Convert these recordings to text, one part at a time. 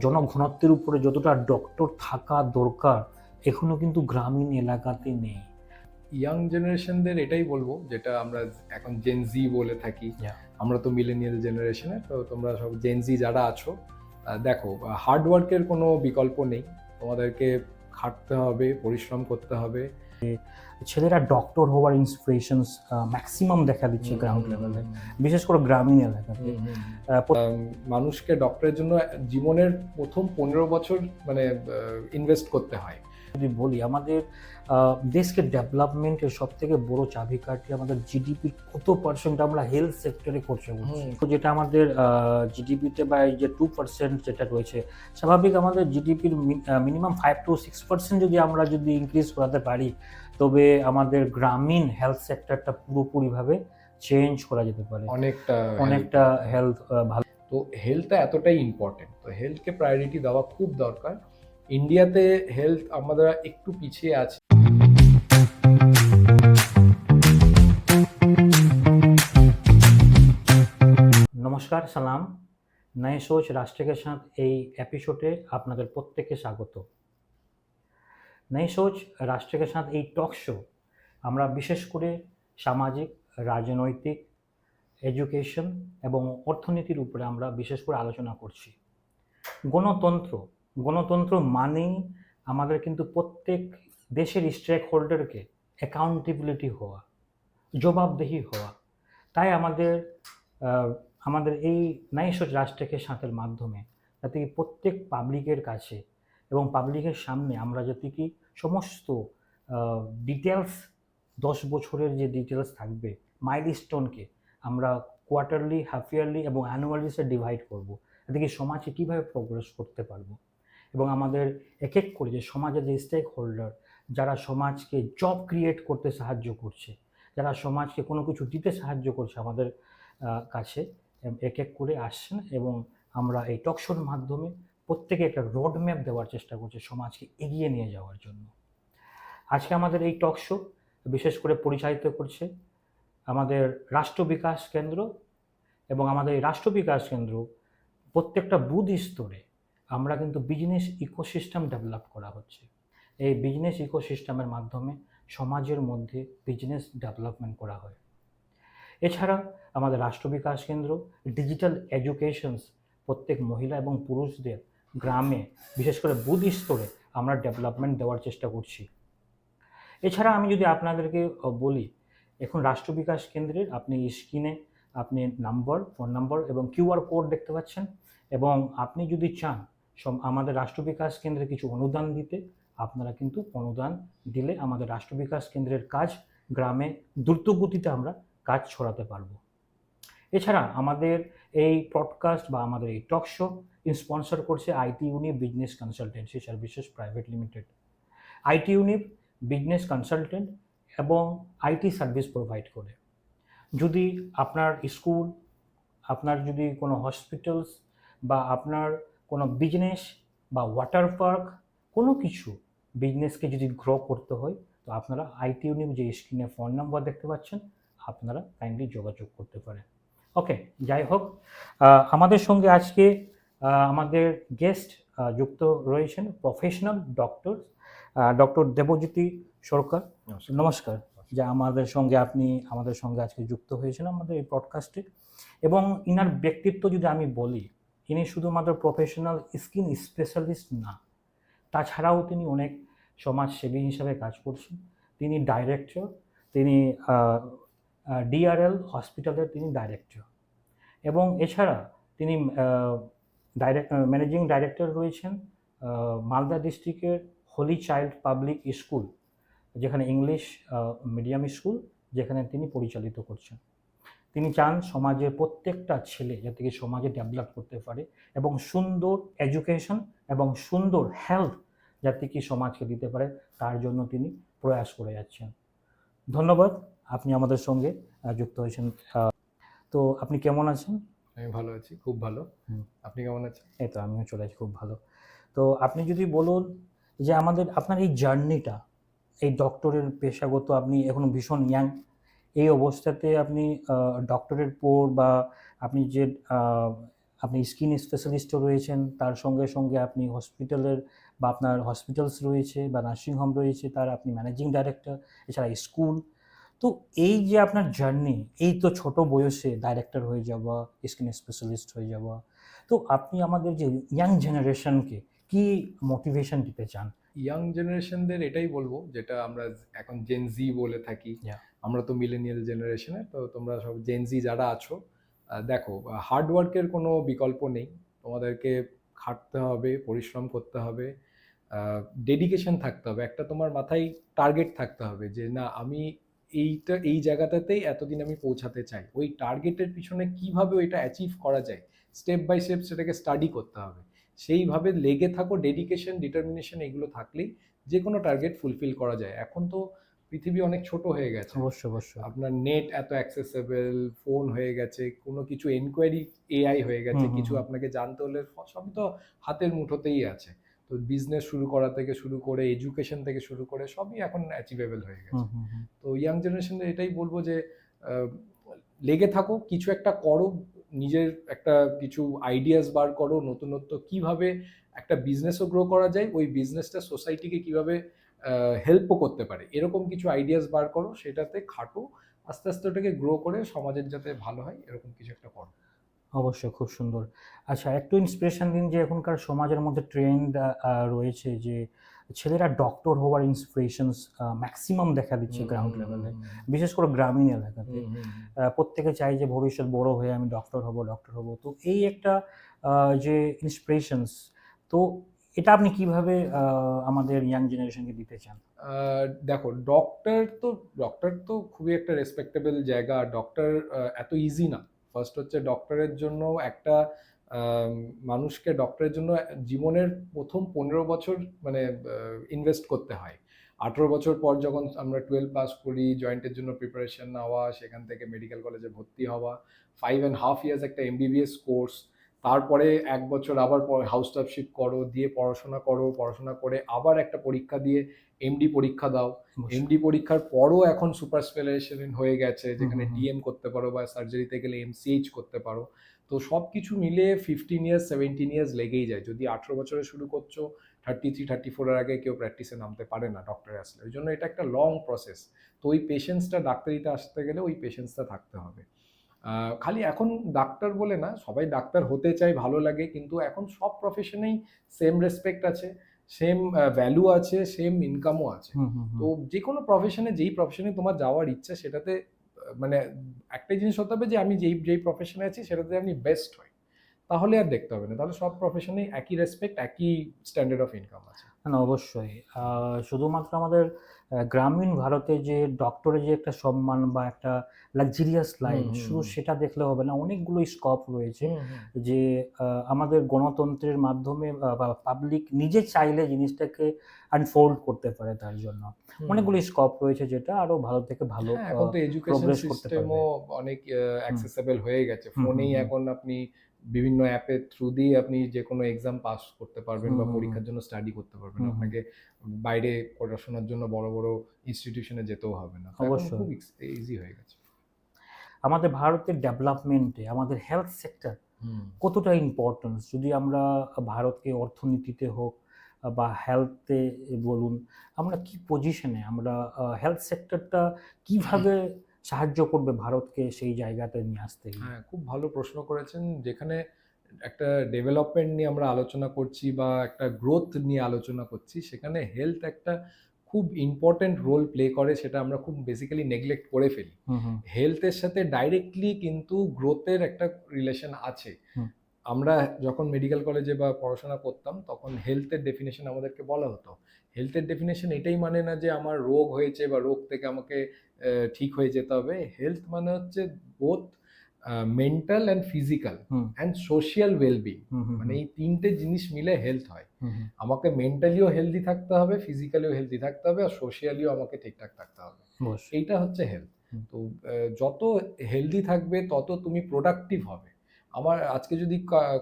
জনঘনত্বের উপরে যতটা ডক্টর থাকা দরকার এখনো কিন্তু গ্রামীণ এলাকাতে নেই। ইয়াং জেনারেশনদের এটাই বলবো, যেটা আমরা এখন জেন জি বলে থাকি। আমরা তো মিলেনিয়াল জেনারেশনে, তো তোমরা সব জেন জি যারা আছো, দেখো, হার্ডওয়ার্কের কোনো বিকল্প নেই। তোমাদেরকে খাটতে হবে, পরিশ্রম করতে হবে। ছেলেরা ডক্টর হওয়ার ইন্সপিরেশনস ম্যাক্সিমাম দেখা দিচ্ছে গ্রাউন্ড লেভেলে, বিশেষ করে গ্রামীণ এলাকাতে। মানুষকে ডক্টরের জন্য জীবনের প্রথম 15 বছর মানে ইনভেস্ট করতে হয়। যদি বলি আমাদের দেশকে ডেভেলপমেন্টের সব থেকে বড় চাবিকাঠি আমাদের জিডিপির কত পার্সেন্ট আমরা হেলথ সেক্টরে খরচা করছি, যেটা আমাদের জিডিপিতে বা এই যে 2% যেটা রয়েছে, স্বাভাবিক আমাদের জিডিপির মিনিমাম 5 to 6% যদি ইনক্রিজ করাতে পারি, তবে আমাদের গ্রামীণ হেলথ সেক্টরটা পুরোপুরিভাবে চেঞ্জ করা যেতে পারে, অনেকটা হেলথ ভালো। তো হেলথটা এতটাই ইম্পর্টেন্ট, তো হেলথকে প্রায়োরিটি দেওয়া খুব দরকার। ইন্ডিয়াতে হেলথ আমরা একটু পিছিয়ে আছি। নমস্কার, সালাম। নয়ে সোচ রাষ্ট্র के साथ এই এপিসোডে আপনাদের প্রত্যেককে স্বাগত। নয়ে সোচ রাষ্ট্র के साथ এই টক শো আমরা বিশেষ করে সামাজিক, রাজনৈতিক, এডুকেশন এবং অর্থনীতির উপরে আমরা বিশেষ করে আলোচনা করছি। গণতন্ত্র মানেই আমাদের কিন্তু প্রত্যেক দেশের স্টেক হোল্ডারকে অ্যাকাউন্টেবিলিটি হওয়া, জবাবদিহি হওয়া। তাই আমাদের এই নয়ে সোচ রাষ্ট্রকে সাথের মাধ্যমে যাতে কি প্রত্যেক পাবলিকের কাছে এবং পাবলিকের সামনে আমরা যাতে কি সমস্ত ডিটেলস, 10 বছরের যে ডিটেলস থাকবে, মাইলস্টোনকে আমরা কোয়ার্টারলি, হাফ ইয়ারলি এবং অ্যানুয়ালিসে ডিভাইড করব, যাতে কি সমাজে কীভাবে প্রোগ্রেস করতে পারবো এবং আমাদের এক এক করে যে সমাজের যে স্টেক হোল্ডার, যারা সমাজকে জব ক্রিয়েট করতে সাহায্য করছে, যারা সমাজকে কোনো কিছু দিতে সাহায্য করছে আমাদের কাছে, এক এক করে আসছেন এবং আমরা এই টক শোর মাধ্যমে প্রত্যেকে একটা রোড ম্যাপ দেওয়ার চেষ্টা করছি সমাজকে এগিয়ে নিয়ে যাওয়ার জন্য। আজকে আমাদের এই টক শো বিশেষ করে পরিচালিত করছে আমাদের রাষ্ট্র বিকাশ কেন্দ্র, এবং আমাদের এই রাষ্ট্র বিকাশ কেন্দ্র প্রত্যেকটা বুথ স্তরে আমরা কিন্তু বিজনেস ইকোসিস্টেম ডেভেলপ করা হচ্ছে। এই বিজনেস ইকোসিস্টেমের মাধ্যমে সমাজের মধ্যে বিজনেস ডেভেলপমেন্ট করা হয়। এছাড়া আমাদের রাষ্ট্র বিকাশ কেন্দ্র ডিজিটাল এডুকেশনস প্রত্যেক মহিলা এবং পুরুষদের গ্রামে বিশেষ করে বুথ স্তরে আমরা ডেভেলপমেন্ট দেওয়ার চেষ্টা করছি। এছাড়া আমি যদি আপনাদেরকে বলি, এখন রাষ্ট্র বিকাশ কেন্দ্রের আপনি স্ক্রিনে আপনি ফোন নাম্বার এবং কিউআর কোড দেখতে পাচ্ছেন, এবং আপনি যদি চান আমাদের রাষ্ট্র বিকাশ কেন্দ্রে কিছু অনুদান দিতে, আপনারা কিন্তু অনুদান দিলে আমাদের রাষ্ট্র বিকাশ কেন্দ্রের কাজ গ্রামে দ্রুতগতিতে আমরা কাজ ছড়াতে পারবো। এছাড়া আমাদের এই পডকাস্ট বা আমাদের এই টক শো স্পন্সর করছে IT univ business consultancy services private limited. IT univ business consultant এবং আইটি সার্ভিস প্রোভাইড করে। যদি আপনার স্কুল, আপনার যদি কোনো হসপিটালস বা আপনার কোনো বিজনেস বা ওয়াটার পার্ক, কোনো কিছু বিজনেসকে যদি গ্রো করতে হয়, তো আপনারা আইটি ইউনিভ যে স্ক্রিনে ফোন নাম্বার দেখতে পাচ্ছেন, আপনারা কাইন্ডলি যোগাযোগ করতে পারেন। ওকে, যাই হোক, আমাদের সঙ্গে আজকে আমাদের গেস্ট যুক্ত রয়েছেন প্রফেশনাল ডক্টর দেবজ্যোতি সরকার। নমস্কার, যে আপনি আমাদের সঙ্গে আজকে যুক্ত হয়েছেন আমাদের এই পডকাস্টে। এবং ইনার ব্যক্তিত্ব যদি আমি বলি, ইনি শুধুমাত্র প্রফেশনাল স্কিন স্পেশালিস্ট না, তাছাড়াও তিনি অনেক সমাজসেবী হিসাবে কাজ করছেন। তিনি ডাইরেক্টর, তিনি ডিআরএল হসপিটালের তিনি ডাইরেক্টর, এবং এছাড়া তিনি ম্যানেজিং ডাইরেক্টর রয়েছেন মালদা ডিস্ট্রিক্টের হোলি চাইল্ড পাবলিক স্কুল, যেখানে ইংলিশ মিডিয়াম স্কুল, যেখানে তিনি পরিচালিত করছেন। তিনি চান সমাজের প্রত্যেকটা ছেলে যাতে কি সমাজে ডেভেলপ করতে পারে এবং সুন্দর এডুকেশন এবং সুন্দর হেলথ যাতে কি সমাজকে দিতে পারে, তার জন্য তিনি প্রয়াস করে যাচ্ছেন। ধন্যবাদ, আপনি আমাদের সঙ্গে যুক্ত হয়েছেন। তো আপনি কেমন আছেন? আমি ভালো আছি, খুব ভালো। আপনি কেমন আছেন? এই তো আমিও চলে আছি খুব ভালো। তো আপনি যদি বলুন যে আপনার এই জার্নিটা, এই ডক্টরের পেশাগত, আপনি এখনো ভীষণ ইয়াং, এই অবস্থাতে আপনি ডক্টরের পর বা আপনি যে আপনি স্কিন স্পেশালিস্টও রয়েছেন, তার সঙ্গে সঙ্গে আপনি হসপিটালের বা আপনার হসপিটালস রয়েছে বা নার্সিং হোম রয়েছে, তার আপনি ম্যানেজিং ডাইরেক্টর, এছাড়া স্কুল। তো এই যে আপনার জার্নি, এই তো ছোট বয়সে ডাইরেক্টর হয়ে যাওয়া, স্কিন স্পেশালিস্ট হয়ে যাওয়া, তো আপনি আমাদের যে ইয়াং জেনারেশনকে কি মোটিভেশন দিতে চান? ইয়াং জেনারেশনদের এটাই বলবো, যেটা আমরা এখন জেন জি বলে থাকি। Yeah. আমরা তো মিলেনিয়াল জেনারেশনে, তো তোমরা সব জেন জি যারা আছো, দেখো, হার্ড ওয়ার্কের কোনো বিকল্প নেই। তোমাদেরকে খাটতে হবে, পরিশ্রম করতে হবে, ডেডিকেশন থাকতে হবে, একটা তোমার মাথায় টার্গেট থাকতে হবে যে না, আমি এই জায়গাটাতেই এতদিন আমি পৌঁছাতে চাই। ওই টার্গেটের পিছনে কিভাবে ওইটা অ্যাচিভ করা যায়, স্টেপ বাই স্টেপ সেটাকে স্টাডি করতে হবে। সেইভাবে লেগে থাকো, ডেডিকেশন, ডিটারমিনেশন এগুলো থাকলেই যে কোনো টার্গেট ফুলফিল করা যায়। এখন তো পৃথিবী অনেক ছোট হয়ে গেছে, অবশ্যই, অবশ্যই। আপনার নেট এত অ্যাক্সেসেবল, ফোন হয়ে গেছে, কোনো কিছু এনকোয়ারি এআই হয়ে গেছে, হুম, হুম, কিছু হুম। আপনাকে জানতে হলে সবই তো হাতের মুঠোতেই আছে। তো বিজনেস শুরু করা থেকে শুরু করে, এডুকেশন থেকে শুরু করে, সবই এখন অ্যাচিভেবল হয়ে গেছে। হুম, হুম, হুম। তো ইয়াং জেনারেশনের এটাই বলবো যে আহ, লেগে থাকো, কিছু একটা করো, নিজের একটা কিছু আইডিয়াস বার করো, নতুনত্ব কিভাবে একটা বিজনেসও গ্রো করা যায়, ওই বিজনেসটা সোসাইটিকে কিভাবে হেল্পও করতে পারে, এরকম কিছু আইডিয়াস বার করো, সেটাতে খাটো, আস্তে আস্তে ওটাকে গ্রো করে সমাজের যাতে ভালো হয় এরকম কিছু একটা করো। অবশ্যই, খুব সুন্দর। আচ্ছা, একটু ইন্সপিরেশন দিন যে এখনকার সমাজের মধ্যে ট্রেন্ড রয়েছে যে ছেলেরা ডক্টর হওয়ার ইন্সপিরেশনস ম্যাক্সিমাম দেখা দিচ্ছে গ্রাউন্ড লেভেলে, বিশেষ করে গ্রামীণ এলাকাতে। প্রত্যেকে চায় যে ভবিষ্যৎ বড় হয়ে আমি ডক্টর হব, ডক্টর হব। তো এই একটা যে ইন্সপিরেশনস, তো এটা আপনি কিভাবে আমাদের ইয়াং জেনারেশনকে দিতে চান? দেখো, ডক্টর তো খুবই একটা রেসপেক্টেবল জায়গা। ডক্টর এত ইজি না। ফার্স্ট হচ্ছে, ডক্টরের জন্য একটা মানুষকে ডক্টরের জন্য জীবনের প্রথম 15 বছর মানে ইনভেস্ট করতে হয়। 18 বছর পর যখন আমরা 12 পাস করি, জয়েন্টের জন্য প্রিপারেশন নেওয়া, সেখান থেকে মেডিকেল কলেজে ভর্তি হওয়া, 5.5 ইয়ার্স একটা এমবিবিএস কোর্স, তারপরে 1 বছর আবার হাউস স্টাফশিপ করো, দিয়ে পড়াশোনা করো, পড়াশোনা করে আবার একটা পরীক্ষা দিয়ে এমডি পরীক্ষা দাও। অবশ্যই। এমডি পরীক্ষার পরও এখন সুপার স্পেশালাইজেশন হয়ে গেছে, হুম, যেখানে হুম, হুম। ডিএম করতে পারো বা সার্জারিতে গেলে এমসিএইচ করতে পারো। তো সব কিছু মিলে 15 ইয়ার্স 17 ইয়ার্স লেগেই যায়। যদি 18 বছরে শুরু করছো, 33 34-এর আগে কেউ প্র্যাকটিসে নামতে পারে না ডক্টরে আসলে। ওই জন্য এটা একটা লং প্রসেস। তো ওই পেশেন্সটা, ডাক্তারিতে আসতে গেলে ওই পেশেন্সটা থাকতে হবে। খালি এখন ডাক্তার বলে না, সবাই ডাক্তার হতে চায়, ভালো লাগে, কিন্তু এখন সব প্রফেশনেই সেম রেসপেক্ট আছে, সেম ভ্যালু আছে, সেম ইনকামও আছে। হুম, হুম, তো হুম। যে কোনো প্রফেশনে, যেই প্রফেশনে তোমার যাওয়ার ইচ্ছা, সেটাতে মানে একটাই জিনিস হতে হবে যে আমি যেই যেই প্রফেশনে আছি সেটাতে আমি বেস্ট হই, তাহলে আর দেখতে হবে না। তাহলে সব প্রফেশনেই একই রেসপেক্ট, একই স্ট্যান্ডার্ড অফ ইনকাম আছে। না, অবশ্যই। শুধুমাত্র আমাদের গ্রামীণ ভারতে যে ডক্টরের যে একটা সম্মান বা একটা লাক্সারিয়াস হুম লাইফ, হুম শুধু সেটা দেখলে হবে না। অনেকগুলো স্কোপ রয়েছে হুম হুম যে আমাদের গণতন্ত্রের মাধ্যমে বা পাবলিক নিজে চাইলে জিনিসটাকে আনফোল্ড করতে পারে তার জন্য। হুম। অনেকগুলো স্কোপ রয়েছে যেটা আরো ভালো থেকে ভালো হ্যাঁ, এখন তো এডুকেশন প্রোগ্রেস করতে পারবে। সিস্টেমও অনেক হুম, অ্যাক্সেসেবল হয়ে গেছে। হুম, হুম, ফোনেই হুম। এখন আপনি বিভিন্ন অ্যাপের থ্রু দিয়ে আপনি যে কোনো এক্সাম পাস করতে পারবেন হুম, বা হুম, হুম। পরীক্ষার জন্য স্টাডি করতে পারবেন। হুম, হুম। আপনাকে বাইরে পড়াশোনার জন্য বড় বড় ইনস্টিটিউশনে যেতেও হবে না। তো এখন অবশ্যই। খুব ইজি হয়ে গেছে। আমাদের ভারতের ডেভেলপমেন্টে আমাদের হেলথ সেক্টর হুম। কতটা ইম্পর্টেন্স, যদি আমরা ভারতকে অর্থনীতিতে হোক বা হেলথে বলুন, আমরা কি পজিশনে, আমরা হেলথ সেক্টরটা কিভাবে সাহায্য করবে ভারতকে সেই জায়গাতে নিয়ে আসতে গিয়ে? হ্যাঁ, খুব ভালো প্রশ্ন করেছেন। যেখানে একটা ডেভেলপমেন্ট নিয়ে আমরা আলোচনা করছি বা একটা গ্রোথ নিয়ে আলোচনা করছি, সেখানে হেলথ একটা খুব ইম্পর্ট্যান্ট রোল প্লে করে, সেটা আমরা খুব বেসিক্যালি নেগলেক্ট করে ফেলি। হুম, হুম, হেলথের সাথে ডাইরেক্টলি কিন্তু গ্রোথের একটা রিলেশন আছে। হুম, আমরা যখন মেডিকেল কলেজে বা পড়াশোনা করতাম, তখন হেলথের ডেফিনেশন আমাদেরকে বলা হতো। হেলথের ডেফিনেশন এটাই মানে না যে আমার রোগ হয়েছে বা রোগ থেকে আমাকে ঠিক হয়ে যেতে হবে। হেলথ মানে হচ্ছে both mental and physical hmm, and social wellbeing. Hmm, hmm, মানে হুম, এই 3টে জিনিস মিলে হেলথ হয়। হুম, হুম। আমাকে মেন্টালিও হেলদি থাকতে হবে, ফিজিক্যালিও হেলদি থাকতে হবে, আর সোশিয়ালিও আমাকে ঠিকঠাক থাকতে হবে। অবশ্যই। এইটা হচ্ছে হেলথ। হুম, তো যত হেলদি থাকবে তত তুমি প্রোডাক্টিভ হবে। আমার আজকে যদি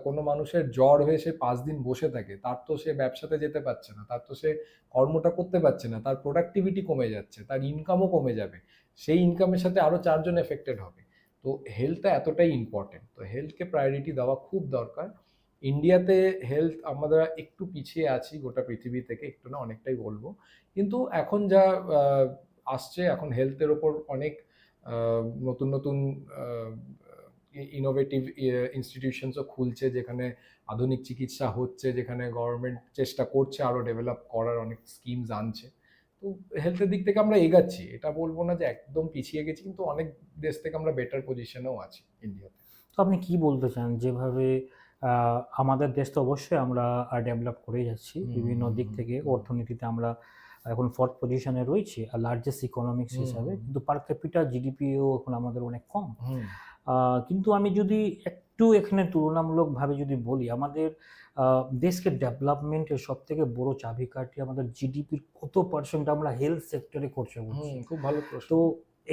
কোনো মানুষের জ্বর হয়ে সে 5 দিন বসে থাকে, তার তো সে ব্যবসাতে যেতে পারছে না, তার তো সে কর্মটা করতে পারছে না, তার প্রোডাক্টিভিটি কমে যাচ্ছে, তার ইনকামও কমে যাবে, সেই ইনকামের সাথে আরো 4 জন এফেক্টেড হবে। তো হেলথটা এতটাই ইম্পর্টেন্ট, তো হেলথকে প্রায়োরিটি দেওয়া খুব দরকার। ইন্ডিয়াতে হেলথ আমরা একটু পিছিয়ে আছি গোটা পৃথিবী থেকে, একটু না অনেকটাই বলবো। কিন্তু এখন যা আসছে, এখন হেলথের ওপর অনেক নতুন নতুন ইনোভেটিভ ইনস্টিটিউশনসও খুলছে, যেখানে আধুনিক চিকিৎসা হচ্ছে, যেখানে গভর্নমেন্ট চেষ্টা করছে আরও ডেভেলপ করার, অনেক স্কিমস আনছে। তো হেলথের দিক থেকে আমরা এগাচ্ছি, এটা বলবো না যে একদম পিছিয়ে গেছি, কিন্তু অনেক দেশ থেকে আমরা বেটার পজিশনেও আছি ইন্ডিয়াতে। তো আপনি কি বলতে চান, যেভাবে আমাদের দেশ তো অবশ্যই আমরা ডেভেলপ করেই যাচ্ছি বিভিন্ন দিক থেকে, অর্থনীতিতে আমরা এখন ফোর্থ পজিশনে রয়েছি লার্জেস্ট ইকোনমিক্স হিসাবে, কিন্তু পার ক্যাপিটা জিডিপিও এখন আমাদের অনেক কম। কিন্তু আমি যদি একটু এখানে তুলনামূলকভাবে যদি বলি, আমাদের দেশকে ডেভেলপমেন্টের সব থেকে বড় চাবিকাঠি আমাদের জিডিপির কত পার্সেন্ট আমরা হেলথ সেক্টরে খরচা করছি। খুব ভালো প্রশ্ন। তো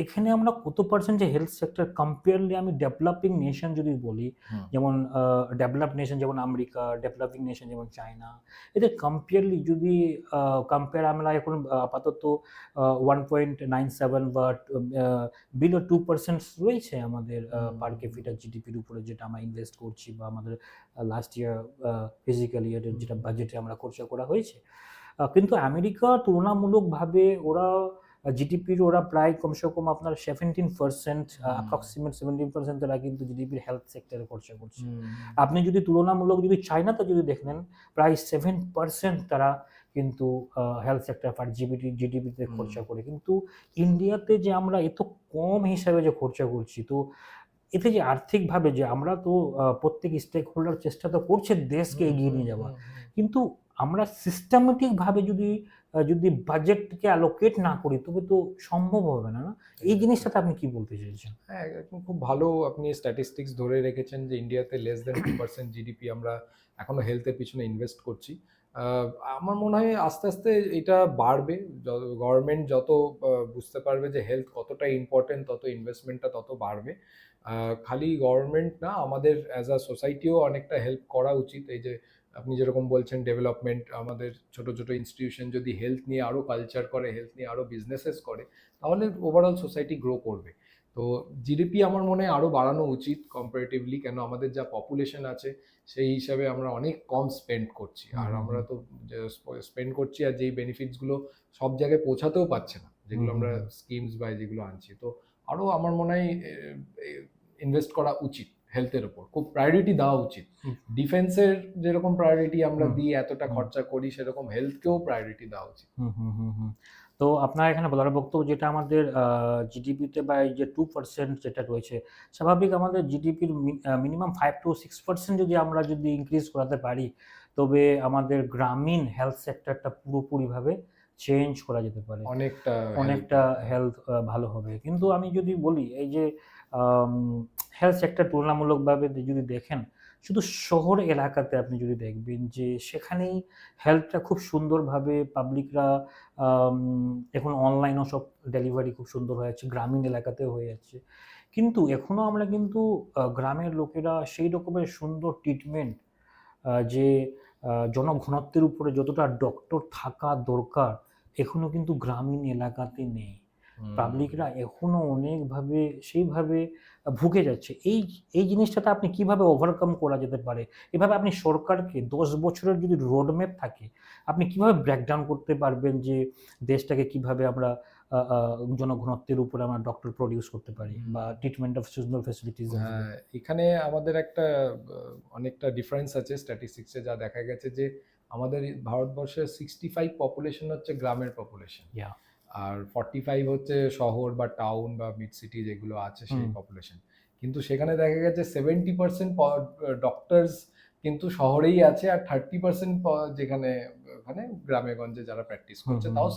এখানে আমরা কত পার্সেন্ট যে হেলথ সেক্টর কম্পেয়ারলি, আমি ডেভেলপিং নেশন যদি বলি, যেমন ডেভেলপ নেশন যেমন আমেরিকা, ডেভেলপিং নেশন যেমন চায়না, এদের কম্পেয়ারলি যদি কম্পেয়ার আমরা এখন আপাতত 1.97 বা বিলো 2% রয়েছে আমাদের পার ক্যাপিটা জিডিপির উপরে, যেটা আমরা ইনভেস্ট করছি বা আমাদের লাস্ট ইয়ার ফিজিক্যাল ইয়ারের যেটা বাজেটে আমরা খরচা করা হয়েছে। কিন্তু আমেরিকা তুলনামূলকভাবে ওরা জিডিপির ওরা প্রায় কমসে কম আপনার 17%, অ্যাপ্রক্সিমেট 17% তারা কিন্তু জিডিপির হেলথ সেক্টরে খরচা করছে। আপনি যদি তুলনামূলক যদি চায়নাতে যদি দেখেন, প্রায় 7% তারা কিন্তু হেলথ সেক্টর পার জিডিপিতে খরচা করে। কিন্তু ইন্ডিয়াতে যে আমরা এত কম হিসাবে যে খরচা করছি, তো এতে যে আর্থিকভাবে যে আমরা তো প্রত্যেক স্টেক হোল্ডার চেষ্টা তো করছে দেশকে এগিয়ে নিয়ে যাওয়া, কিন্তু আমরা সিস্টেমেটিকভাবে যদি বাজেটকে অ্যালোকেট না করি, তবে তো সম্ভব হবে না, না? এই জিনিসটাতে আপনি কি বলতে চাইছেন? হ্যাঁ, একদম খুব ভালো আপনি স্ট্যাটিস্টিক্স ধরে রেখেছেন যে ইন্ডিয়াতে লেস দেন 2% জিডিপি আমরা এখনো হেলথের পিছনে ইনভেস্ট করছি। আমার মনে হয় আস্তে আস্তে এটা বাড়বে, গভর্নমেন্ট যত বুঝতে পারবে যে হেলথ কতটা ইম্পর্টেন্ট, তত ইনভেস্টমেন্টটা তত বাড়বে। খালি গভর্নমেন্ট না, আমাদের অ্যাজ আ সোসাইটিও অনেকটা হেল্প করা উচিত। এই যে আপনি যেরকম বলছেন ডেভেলপমেন্ট, আমাদের ছোট ছোট ইনস্টিটিউশন যদি হেলথ নিয়ে আরও কালচার করে, হেলথ নিয়ে আরও বিজনেসেস করে, তাহলে ওভারঅল সোসাইটি গ্রো করবে। তো জিডিপি আমার মনে হয় আরও বাড়ানো উচিত কম্পারেটিভলি, কেন আমাদের যা পপুলেশন আছে সেই হিসাবে আমরা অনেক কম স্পেন্ড করছি, আর আমরা তো স্পেন্ড করছি আর যেই বেনিফিটসগুলো সব জায়গায় পৌঁছাতেও পারছে না, যেগুলো আমরা স্কিমস বা যেগুলো আনছি। তো আরও আমার মনে হয় ইনভেস্ট করা উচিত হেলথের ওপর, খুব প্রায়োরিটি দেওয়া উচিত। ডিফেন্সের যেরকম প্রায়োরিটি আমরা দিই, এতটা খরচা করি, সেরকম হেলথকেও প্রায়োরিটি দেওয়া উচিত। তো আপনার এখানে বলার বক্তব্য, যেটা আমাদের জিডিপিতে বা এই যে 2% যেটা রয়েছে, স্বাভাবিক আমাদের জিডিপির মিনিমাম 5 to 6% যদি ইনক্রিজ করাতে পারি, তবে আমাদের গ্রামীণ হেলথ সেক্টরটা পুরোপুরিভাবে চেঞ্জ করা যেতে পারে, অনেকটা হেলথ ভালো হবে। কিন্তু আমি যদি বলি, এই যে হেলথ সেক্টর তুলনামূলকভাবে যদি দেখেন, শুধু শহর এলাকাতে আপনি যদি দেখবেন যে সেখানেই হেলথটা খুব সুন্দরভাবে পাবলিকরা এখন অনলাইনও সব ডেলিভারি খুব সুন্দর হয়ে যাচ্ছে, গ্রামীণ এলাকাতেও হয়ে যাচ্ছে। কিন্তু এখনও আমরা কিন্তু গ্রামের লোকেরা সেই রকমের সুন্দর ট্রিটমেন্ট, যে জনঘনত্বের উপরে যতটা ডক্টর থাকা দরকার, এখনও কিন্তু গ্রামীণ এলাকাতে নেই। পাবলিকরা এখনও অনেকভাবে সেইভাবে ভুগে যাচ্ছে। এই জিনিসটাতে আপনি কিভাবে ওভারকাম করা যেতে পারে? এভাবে আপনি সরকারকে 10 বছরের যদি রোডম্যাপ থাকে, আপনি কিভাবে ব্রেকডাউন করতে পারবেন যে দেশটাকে কিভাবে আমরা জনঘনত্বের উপরে আমরা ডক্টর প্রডিউস করতে পারি, বা ট্রিটমেন্ট অফ সিজনাল ফ্যাসিলিটিস? এখানে আমাদের একটা অনেকটা ডিফারেন্স আছে স্ট্যাটিস্টিক্সে, যা দেখা গেছে যে আমাদের ভারতবর্ষের 65 পপুলেশন হচ্ছে গ্রামের পপুলেশন, আর 45 হচ্ছে শহর বা টাউন বা মিড সিটি যেগুলো আছে সেই পপুলেশন। কিন্তু সেখানে দেখা গেছে 70% ডক্টরস কিন্তু শহরেই আছে, আর 30% যেখানে ওখানে গ্রামে গঞ্জে যারা প্র্যাকটিস করছে, তাও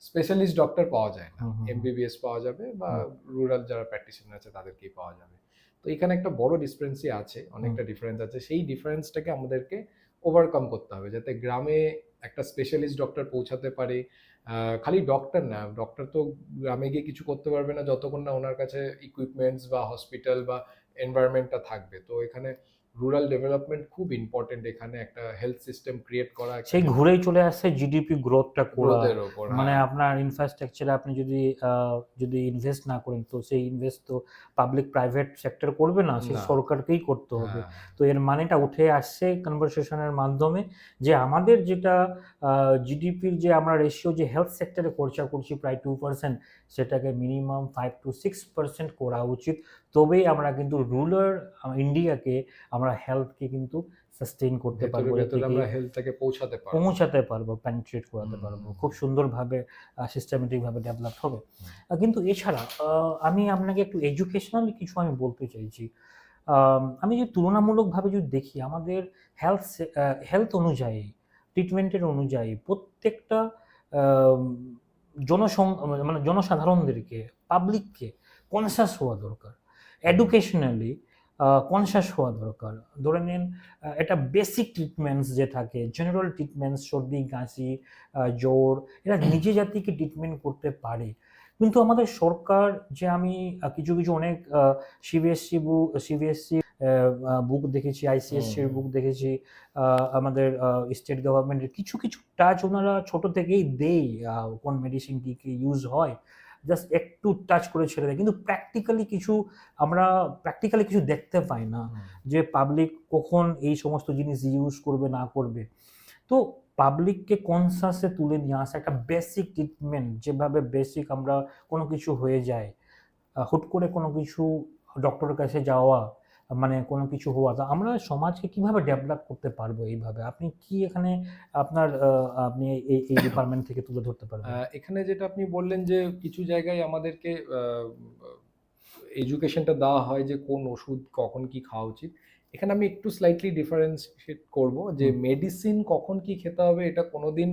স্পেশালিস্ট ডক্টর পাওয়া যায় না। এমবিবিএস পাওয়া যাবে বা রুরাল যারা প্র্যাকটিশনার আছে তাদেরকেই পাওয়া যাবে। তো এখানে একটা বড় ডিসপারেন্সি আছে, অনেকটা ডিফারেন্স আছে। সেই ডিফারেন্সটাকে আমাদেরকে ওভারকাম করতে হবে, যাতে গ্রামে একটা স্পেশালিস্ট ডক্টর পৌঁছাতে পারে। খালি ডক্টর না, ডক্টর তো গ্রামে গিয়ে কিছু করতে পারবে না যতক্ষণ না ওনার কাছে ইকুইপমেন্টস বা হসপিটাল বা এনভায়রনমেন্টটা থাকবে। তো এখানে রুরাল ডেভেলপমেন্ট খুব ইম্পর্টেন্ট এখানে, একটা হেলথ সিস্টেম ক্রিয়েট করা সেই ঘুরেই চলে আসছে জিডিপি গ্রোথটা করা। গ্রোথের ওপর। মানে হ্যাঁ। আপনার ইনফ্রাস্ট্রাকচারে আপনি যদি ইনভেস্ট না করেন, তো সেই ইনভেস্ট তো পাবলিক প্রাইভেট সেক্টর করবে না, সেই না। সরকারকেই করতে হবে। হ্যাঁ। তো এর মানেটা উঠে আসছে কনভারসেশনের মাধ্যমে, যে আমাদের যেটা জিডিপির যে আমরা রেশিও যে হেলথ সেক্টরে খরচা করছি প্রায় 2%, সেটাকে মিনিমাম 5 to 6% করা উচিত। তবেই আমরা কিন্তু রুরাল ইন্ডিয়াকে, আমরা হেলথকে কিন্তু সাস্টেইন করতে ভেতরে পারবো, ভেতরে আমরা হেলথটাকে পৌঁছাতে পারবো, পেনিট্রেট করাতে পারবো, হুম। খুব সুন্দরভাবে সিস্টেমেটিকভাবে ডেভেলপ হবে। কিন্তু এছাড়া আমি আপনাকে একটু এডুকেশনাল কিছু আমি বলতে চাইছি। আমি যদি তুলনামূলকভাবে যদি দেখি আমাদের হেলথ অনুযায়ী, ট্রিটমেন্টের অনুযায়ী প্রত্যেকটা আম, মানে জনসাধারণদেরকে, পাবলিককে কনসাস হওয়া দরকার, এডুকেশনালি কনসাস হওয়া দরকার। ধরে নিন একটা বেসিক ট্রিটমেন্টস যে থাকে, জেনারেল ট্রিটমেন্টস, সর্দি কাশি, জ্বর, এরা নিজে জাতিকে ট্রিটমেন্ট করতে পারে। কিন্তু আমাদের সরকার, যে আমি কিছু কিছু অনেক সিবিএসসি বুক দেখেছি, আইসিএসসির বুক দেখেছি, আমাদের স্টেট গভর্নমেন্টের কিছু কিছু টাচ ওনারা ছোট থেকেই দেই, কোন মেডিসিন কি কি ইউজ হয়, জাস্ট একটু টাচ করে ছেড়ে দেয়। কিন্তু আমরা প্র্যাকটিক্যালি কিছু দেখতে পাই না, যে পাবলিক কখন এই সমস্ত জিনিস ইউজ করবে না করবে। তো পাবলিককে কনসাসে তুলে নিয়ে আসা, একটা বেসিক ট্রিটমেন্ট, যেভাবে বেসিক আমরা কোনো কিছু হয়ে যায়, হুট করে কোনো কিছু ডক্টরের কাছে যাওয়া, মানে কোনো কিছু হওয়া, তো আমরা সমাজকে কিভাবে ডেভেলপ করতে পারবো এইভাবে? আপনি কি এখানে আপনি এই ডিপার্টমেন্ট থেকে তুলে ধরতে পারবেন? এখানে যেটা আপনি বললেন যে কিছু জায়গায় আমাদেরকে এডুকেশনটা দেওয়া হয় যে কোন ওষুধ কখন কি খাওয়া উচিত। এখানে আমি একটু স্লাইটলি ডিফারেন্সিয়েট করব যে মেডিসিন কখন কি খেতে হবে এটা কোনোদিন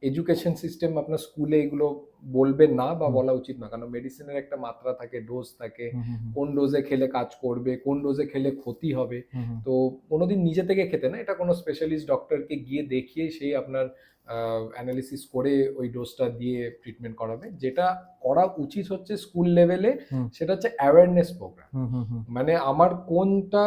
এডুকেশন সিস্টেম আপনার স্কুলে এগুলো বলবে না বা বলা উচিত না, কারণ মেডিসিনের একটা মাত্রা থাকে, ডোজ থাকে, কোন ডোজে খেলে কাজ করবে, কোন ডোজে খেলে ক্ষতি হবে। তো কোনোদিন নিজে থেকে খেতে না, এটা কোনো স্পেশালিস্ট ডক্টরকে গিয়ে দেখিয়ে সেই আপনার অ্যানালিসিস করে ওই ডোজটা দিয়ে ট্রিটমেন্ট করাবে। যেটা করা উচিত হচ্ছে স্কুল লেভেলে, সেটা হচ্ছে অ্যাওয়ারনেস প্রোগ্রাম। মানে আমার কোনটা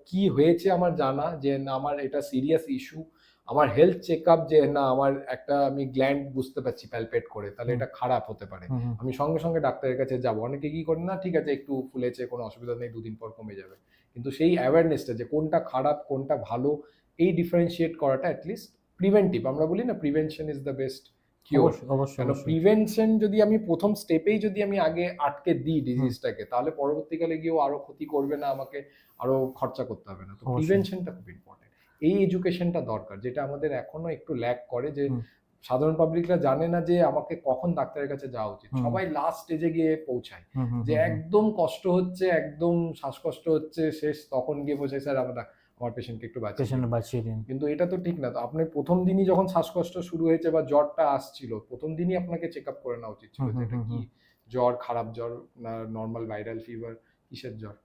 কি হয়েছে আমার জানা, যে না আমার এটা সিরিয়াস ইস্যু, আমার হেলথ চেক আপ, যে না আমার একটা আমি গ্ল্যান্ড বুঝতে পারছি প্যালপেট করে, তাহলে এটা খারাপ হতে পারে, আমি সঙ্গে সঙ্গে ডাক্তারের কাছে যাব। অনেকে কি করে না, ঠিক আছে একটু ফুলেছে কোনো অসুবিধা নেই, 2 দিন পর কমে যাবে। কিন্তু সেই অ্যাওয়ারনেসটা যে কোনটা খারাপ কোনটা ভালো, এই ডিফারেন্সিয়েট করাটা অ্যাটলিস্ট প্রিভেন্টিভ। আমরা বলি না prevention is the best cure. কেন প্রিভেনশন যদি আমি প্রথম স্টেপেই যদি আমি আগে আটকে দিই ডিজিজটাকে, তাহলে পরবর্তীকালে গিয়েও আরো ক্ষতি করবে না, আমাকে আরো খরচা করতে হবে না। তো প্রিভেনশনটা খুব ইম্পর্টেন্ট। এই এডুকেশনটা দরকার, যেটা আমাদের এখনো একটু ল্যাক করে, যে সাধারণ পাবলিকরা জানে না যে আমাকে কখন ডাক্তারের কাছে যাওয়া উচিত। সবাই লাস্ট স্টেজে গিয়ে পৌঁছায়, যে একদম কষ্ট হচ্ছে, একদম শ্বাসকষ্ট হচ্ছে, শেষ তখন গিয়ে পৌঁছায় স্যার আমার পেশেন্টকে একটু বাঁচিয়ে দিন। কিন্তু এটা তো ঠিক না। তো আপনি প্রথম দিনই যখন শ্বাসকষ্ট শুরু হয়েছে বা জ্বরটা আসছিল, প্রথম দিনই আপনাকে চেক আপ করে নেওয়া উচিত ছিল, যে এটা কি জ্বর, খারাপ জ্বর না নর্মাল ভাইরাল ফিভার, কিসের জ্বর।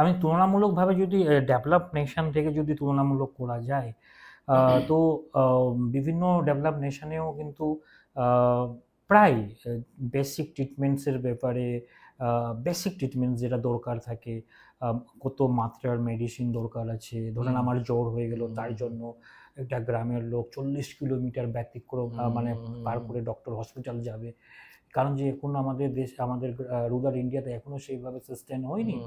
আমি তুলনামূলকভাবে যদি ডেভেলপ নেশন থেকে যদি তুলনামূলক করা যায়, তো বিভিন্ন ডেভেলপ নেশনেও কিন্তু প্রায় বেসিক ট্রিটমেন্টসের ব্যাপারে, বেসিক ট্রিটমেন্টস যেটা দরকার থাকে, কত মাত্রার মেডিসিন দরকার আছে। ধরেন আমার জ্বর হয়ে গেল, তার জন্য একটা গ্রামের লোক 40 কিলোমিটার ব্যতিক্রম মানে পার করে ডক্টর হসপিটাল যাবে, কারণ যে এখন আমাদের রুরাল ইন্ডিয়াতে এখনো সেইভাবে সাস্টেন হয়নি।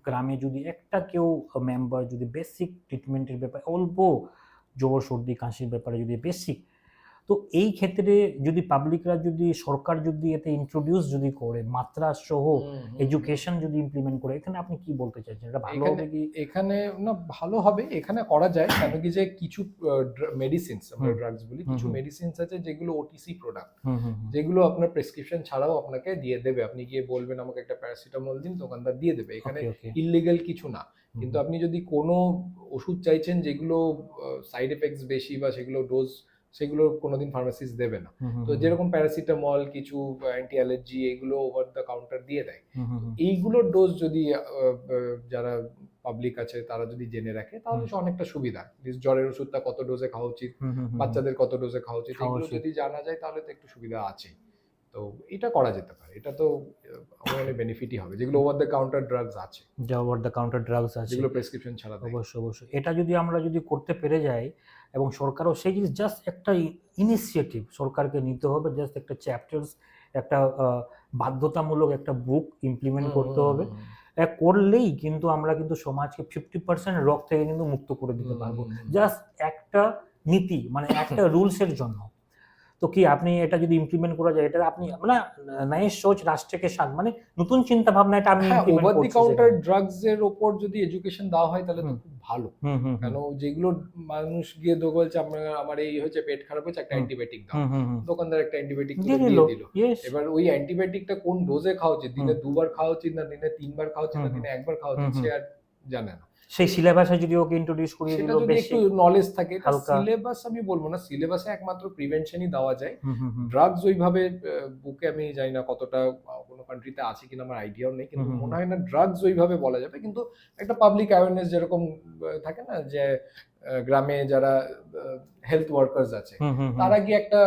গ্রামে যদি একটা কেউ মেম্বার যদি বেসিক ট্রিটমেন্টের ব্যাপারে, অল্প জ্বর সর্দি কাশির ব্যাপারে যদি বেসিক, তো এই ক্ষেত্রে যদি পাবলিকরা, যদি সরকার যদি এতে ইন্ট্রোডিউস যদি করে, মাত্রা সহ এডুকেশন যদি ইমপ্লিমেন্ট করে, এখানে আপনি কি বলতে চাইছেন, এটা ভালো হবে কি? এখানে না ভালো হবে, এখানে করা যায়। কেন কি যে কিছু মেডিসিনস, আমরা ড্রাগস বলি, কিছু মেডিসিনস আছে যেগুলো ওটিসি প্রোডাক্ট, যেগুলো আপনার প্রেসক্রিপশন ছাড়াও আপনাকে দিয়ে দেবে। আপনি গিয়ে বলবেন আমাকে একটা প্যারাসিটামল দিন, দোকানদার দিয়ে দেবে। এখানে ইললিগাল কিছু না। কিন্তু আপনি যদি কোনো ওষুধ চাইছেন যেগুলো সাইড এফেক্টস বেশি বা সেগুলো ডোজ, সেগুলো কোনোদিন ফার্মাসিস্ট দেবে না। তো যেরকম প্যারাসিটামল, কিছু অ্যান্টি অ্যালার্জি, এগুলো ওভার দ্য কাউন্টার দিয়ে দেয়। এইগুলোর ডোজ যদি যারা পাবলিক আছে তারা যদি জেনে রাখে, তাহলে অনেকটা সুবিধা। জ্বরের ওষুধটা কত ডোজে খাওয়া উচিত, বাচ্চাদের কত ডোজে খাওয়া উচিত, এগুলো যদি জানা যায় তাহলে তো একটু সুবিধা আছে। তো এটা করা যেতে পারে, এটা তো আমার মনে বেনিফিটই হবে, যেগুলো ওভার দ্য কাউন্টার ড্রাগস আছে, যা ওভার দ্য কাউন্টার ড্রাগস আছে, যেগুলো প্রেসক্রিপশন ছাড়া দেয়। অবশ্যই অবশ্যই এটা যদি আমরা যদি করতে পেরে যাই, এবং সরকারও সেই জিনিস জাস্ট একটা ইনিশিয়েটিভ সরকারকে নিতে হবে, জাস্ট একটা চ্যাপ্টার্স, একটা বাধ্যতামূলক একটা বুক ইমপ্লিমেন্ট করতে হবে। করলেই কিন্তু আমরা কিন্তু সমাজকে 50% রোগ থেকে কিন্তু মুক্ত করে দিতে পারবো, জাস্ট একটা নীতি, মানে একটা রুলসের জন্য। তো কি আপনি এটা যদি ইমপ্লিমেন্ট করা যায়, এটা আপনি মানে নয়ে সোচ রাষ্ট্রকে সাথ, মানে নতুন চিন্তা ভাবনা এটা আমি হ্যাঁ, ইমপ্লিমেন্ট ওভার দি করছি কাউন্টার সেখানে। ড্রাগস এর ওপর যদি এডুকেশন দেওয়া হয় তাহলে তো খুব ভালো। হুম হুম কেন যেগুলো মানুষ গিয়ে বলছে আমার এই হয়েছে, পেট খারাপ হয়েছে, একটা অ্যান্টিবায়োটিক দাও, দোকানদার একটা অ্যান্টিবায়োটিক দিয়ে দিয়ে দিল, দিল। ইয়েস। এবার ওই অ্যান্টিবায়োটিকটা কোন ডোজে খাওয়া উচিত, দিনে 2 বার খাওয়া উচিত না দিনে 3 বার খাওয়া উচিত না দিনে 1 বার খাওয়া উচিত, সে আর জানে না। সেই সিলেবাসে যদি ওকে ইন্ট্রোডিউস করিয়ে দিল, সেটা যদি একটু নলেজ থাকে, এটা হালকা। সিলেবাস আমি বলবো না, সিলেবাসে একমাত্র প্রিভেনশনই দেওয়া যায়। ড্রাগস ওইভাবে বুকে আমি জানি না কতটা কোনো কান্ট্রিতে আছে কিনা, আমার আইডিয়াও নেই, কিন্তু মনে হয় না ড্রাগস ওইভাবে বলা যাবে। কিন্তু একটা পাবলিক অ্যাওয়ারনেস যেরকম থাকে না, যে গ্রামে যারা হেলথ ওয়ার্কার্স আছে তারা গিয়ে একটা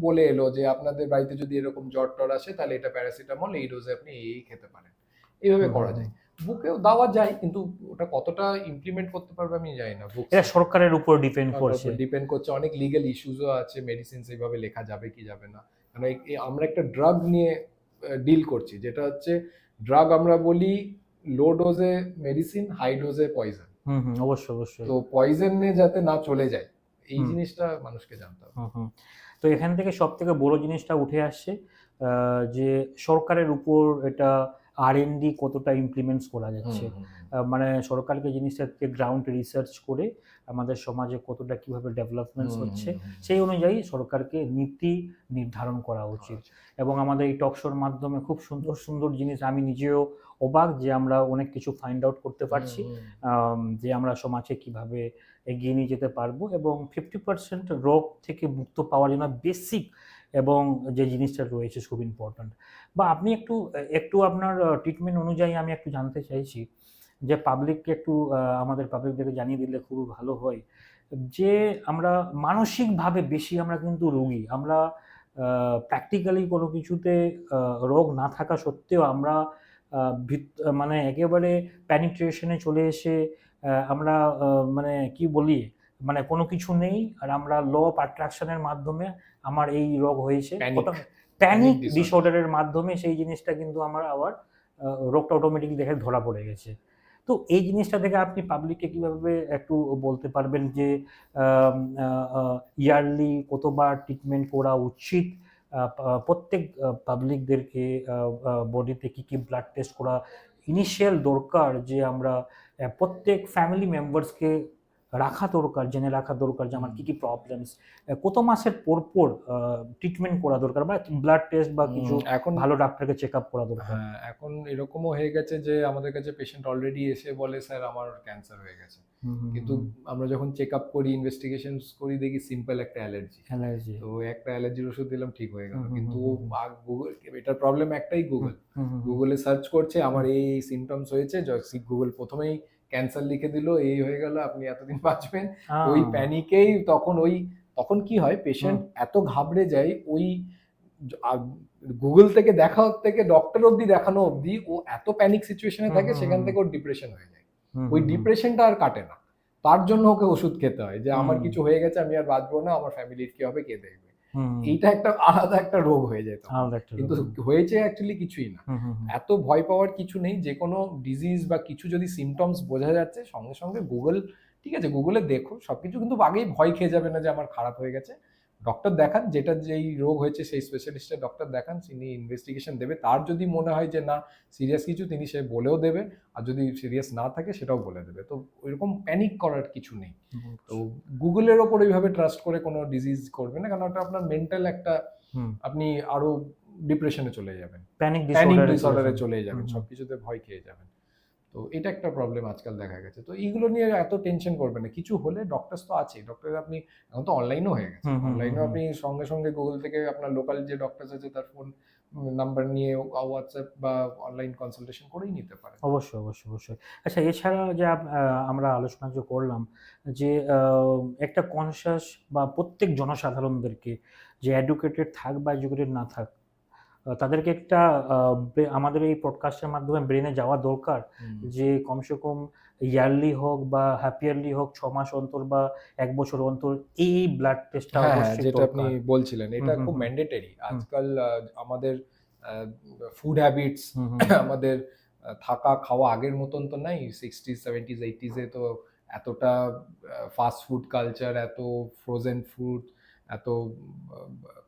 বলে এলো যে আপনাদের বাড়িতে যদি এরকম জ্বর টর আসে তাহলে এটা প্যারাসিটামল, এই ডোজে আপনি এই খেতে পারেন, এইভাবে করা যায়। বুকেও দেওয়া যায়, কিন্তু ওটা কতটা ইমপ্লিমেন্ট করতে পারবে আমি জানি না। এটা সরকারের উপর ডিপেন্ড করছে, ডিপেন্ড করছে, অনেক লিগ্যাল ইস্যুসও আছে, মেডিসিনস এইভাবে লেখা যাবে কি যাবে না। কারণ আমরা একটা ড্রাগ নিয়ে ডিল করছি, যেটা হচ্ছে ড্রাগ আমরা বলি লো ডোজে মেডিসিন, হাই ডোজে পয়জন। অবশ্যই অবশ্যই। তো পয়জনে যাতে না চলে যায়, এই জিনিসটা মানুষকে জানতে হবে। তো এখান থেকে সব থেকে বড় জিনিসটা উঠে আসছে যে সরকারের উপর এটা R&D কতটা ইমপ্লিমেন্টস করা যাচ্ছে, মানে সরকারকে জিনিসটাকে গ্রাউন্ড রিসার্চ করে আমাদের সমাজে কতটা কিভাবে ডেভেলপমেন্টস হচ্ছে সেই অনুযায়ী সরকারকে নীতি নির্ধারণ করা উচিত। এবং আমাদের এই টকশোর মাধ্যমে খুব সুন্দর সুন্দর জিনিস, আমি নিজেও অবাক যে আমরা অনেক কিছু ফাইন্ড আউট করতে পারছি, যে আমরা সমাজে কিভাবে এগিয়ে নিয়ে যেতে পারবো, এবং 50% রোগ থেকে মুক্ত পাওয়ার জন্য বেসিক এবং যে জিনিসটা রয়েছে খুব ইম্পর্ট্যান্ট। বা আপনি একটু একটু আপনার ট্রিটমেন্ট অনুযায়ী আমি একটু জানতে চাইছি, যে পাবলিককে একটু আমাদের পাবলিকদেরকে জানিয়ে দিলে খুব ভালো হয়, যে আমরা মানসিকভাবে বেশি আমরা কিন্তু রোগী, আমরা প্র্যাকটিক্যালি কোনো কিছুতে রোগ না থাকা সত্ত্বেও আমরা মানে একেবারে প্যানিট্রেশনে চলে এসে আমরা মানে কি বলি, মানে কোনো কিছু নেই, আর আমরা ল অফ অ্যাট্রাকশনের মাধ্যমে আমার এই রোগ হয়েছে, প্যানিক ডিসঅর্ডারের মাধ্যমে সেই জিনিসটা কিন্তু আমার আবার রোগটা অটোমেটিকলি দেখে ধরা পড়ে গেছে। তো এই জিনিসটা থেকে আপনি পাবলিককে কিভাবে একটু বলতে পারবেন যে ইয়ারলি কতবার ট্রিটমেন্ট করা উচিত, প্রত্যেক পাবলিকদেরকে বডিতে কি কি ব্লাড টেস্ট করা ইনিশিয়াল দরকার, যে আমরা প্রত্যেক ফ্যামিলি মেম্বার্সকে রাখা দরকার, জেনে রাখা দরকার যে আমার কি কি প্রবলেমস, কত মাসের পর পর ট্রিটমেন্ট করা দরকার, বা ব্লাড টেস্ট বা কিছু এখন ভালো ডাক্তারকে চেক আপ করা দরকার। হ্যাঁ, এখন এরকমও হয়ে গেছে যে আমাদের কাছে পেশেন্ট অলরেডি এসে বলে স্যার আমার ক্যান্সার হয়ে গেছে, কিন্তু আমরা যখন চেক আপ করি, ইনভেস্টিগেশন করি, দেখি সিম্পল একটা অ্যালার্জি, তো একটা অ্যালার্জির ওষুধ দিলাম, ঠিক হয়ে গেল। কিন্তু গুগল, এটার প্রবলেম একটাই, গুগলে সার্চ করছে আমার এই সিমটমস হয়েছে, গুগল প্রথমেই ক্যান্সার লিখে দিল, এই হয়ে গেল, আপনি এতদিন বাঁচবেন। ওই প্যানিকেই তখন কি হয়, পেশেন্ট এত ঘাবড়ে যায়, ওই গুগল থেকে দেখা থেকে ডক্টর অব্দি দেখানো অব্দি ও এত প্যানিক সিচুয়েশনে থাকে, সেখান থেকে ওর ডিপ্রেশন হয়ে যায়। ওই ডিপ্রেশনটা আর কাটে না, তার জন্য ওকে ওষুধ খেতে হয়, যে আমার কিছু হয়ে গেছে, আমি আর বাঁচবো না, আমার ফ্যামিলির কি হবে, কে দেখবে। এইটা একটা আলাদা একটা রোগ হয়ে যায়, কিন্তু হয়েছে অ্যাকচুয়ালি কিছুই না। এত ভয় পাওয়ার কিছু নেই, যে কোনো ডিজিজ বা কিছু যদি সিমটমস বোঝা যাচ্ছে, সঙ্গে সঙ্গে গুগল, ঠিক আছে গুগলে দেখো সবকিছু, কিন্তু আগেই ভয় খেয়ে যাবে না যে আমার খারাপ হয়ে গেছে। ডক্টর দেখান, যেটা যেই রোগ হয়েছে সেই স্পেশালিস্টের ডক্টর দেখান, তিনি ইনভেস্টিগেশন দেবে, তার যদি মনে হয় যে না সিরিয়াস কিছু, তিনি সে বলেও দেবে, আর যদি সিরিয়াস না থাকে সেটাও বলে দেবে। তো ওইরকম প্যানিক করার কিছু নেই। তো গুগলের ওপর এইভাবে ট্রাস্ট করে কোনো ডিজিজ করবে না, কারণ ওটা আপনার মেন্টাল একটা, আপনি আরো ডিপ্রেশনে চলে যাবেন, প্যানিক ডিসঅর্ডারে চলে যাবেন, সবকিছুতে ভয় খেয়ে যাবেন। তো এটা একটা প্রবলেম আজকাল দেখা গেছে। তো এইগুলো নিয়ে এত টেনশন করবেন না, কিছু হলে ডক্টরস তো আছে, ডক্টর আপনি এখন তো অনলাইনও হয়ে গেছে, অনলাইনেও আপনি সঙ্গে সঙ্গে গুগল থেকে আপনার লোকাল যে ডক্টর আছে তার ফোন নাম্বার নিয়ে হোয়াটসঅ্যাপ বা অনলাইন কনসালটেশন করেই নিতে পারেন। অবশ্যই অবশ্যই অবশ্যই। আচ্ছা, এছাড়া যে আমরা আলোচনা যে করলাম, যে একটা কনসাস বা প্রত্যেক জনসাধারণদেরকে, যে এডুকেটেড থাক বা এডুকেটেড না থাক, তাদেরকে একটা আমাদের এই পডকাস্টের মাধ্যমে ব্রেনে যাওয়া দরকার যে কমসে কম ইয়ারলি হোক বা হাফ ইয়ারলি হোক 6 মাস অন্তর বা 1 বছর অন্তর এই ব্লাড টেস্টটা হ্যাঁ, অবশ্যই যেটা আপনি দরকার। বলছিলেন এটা হুম, খুব হুম, ম্যান্ডেটরি। হুম, আজকাল আমাদের ফুড হ্যাবিটস হুম, হুম, আমাদের থাকা খাওয়া আগের মতন তো নাই। 60s 70s 80s এ তো এতটা ফাস্ট ফুড কালচার, এত ফ্রোজেন ফুড, এত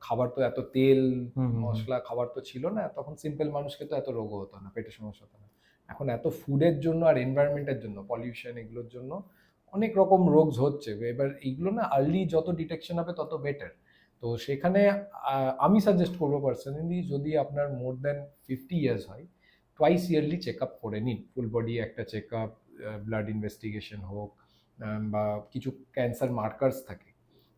খাবার, তো এত তেল হুম, হুম, হুম, মশলা খাবার তো ছিল না। তখন সিম্পল মানুষকে তো এত রোগও হতো না, পেটের সমস্যা হতো না। এখন এত ফুডের জন্য আর এনভায়রনমেন্টের জন্য, পলিউশন এগুলোর জন্য অনেক রকম রোগ হচ্ছে। এবার এইগুলো না আর্লি যত ডিটেকশন হবে তত বেটার। তো সেখানে আমি সাজেস্ট করবো পার্সোনালি, যদি আপনার মোর দ্যান 50 ইয়ার্স হয়, টোয়াইস ইয়ারলি চেক আপ করে নিন। ফুল বডি একটা চেক আপ, ব্লাড ইনভেস্টিগেশন হোক, বা কিছু ক্যান্সার মার্কার্স থাকে।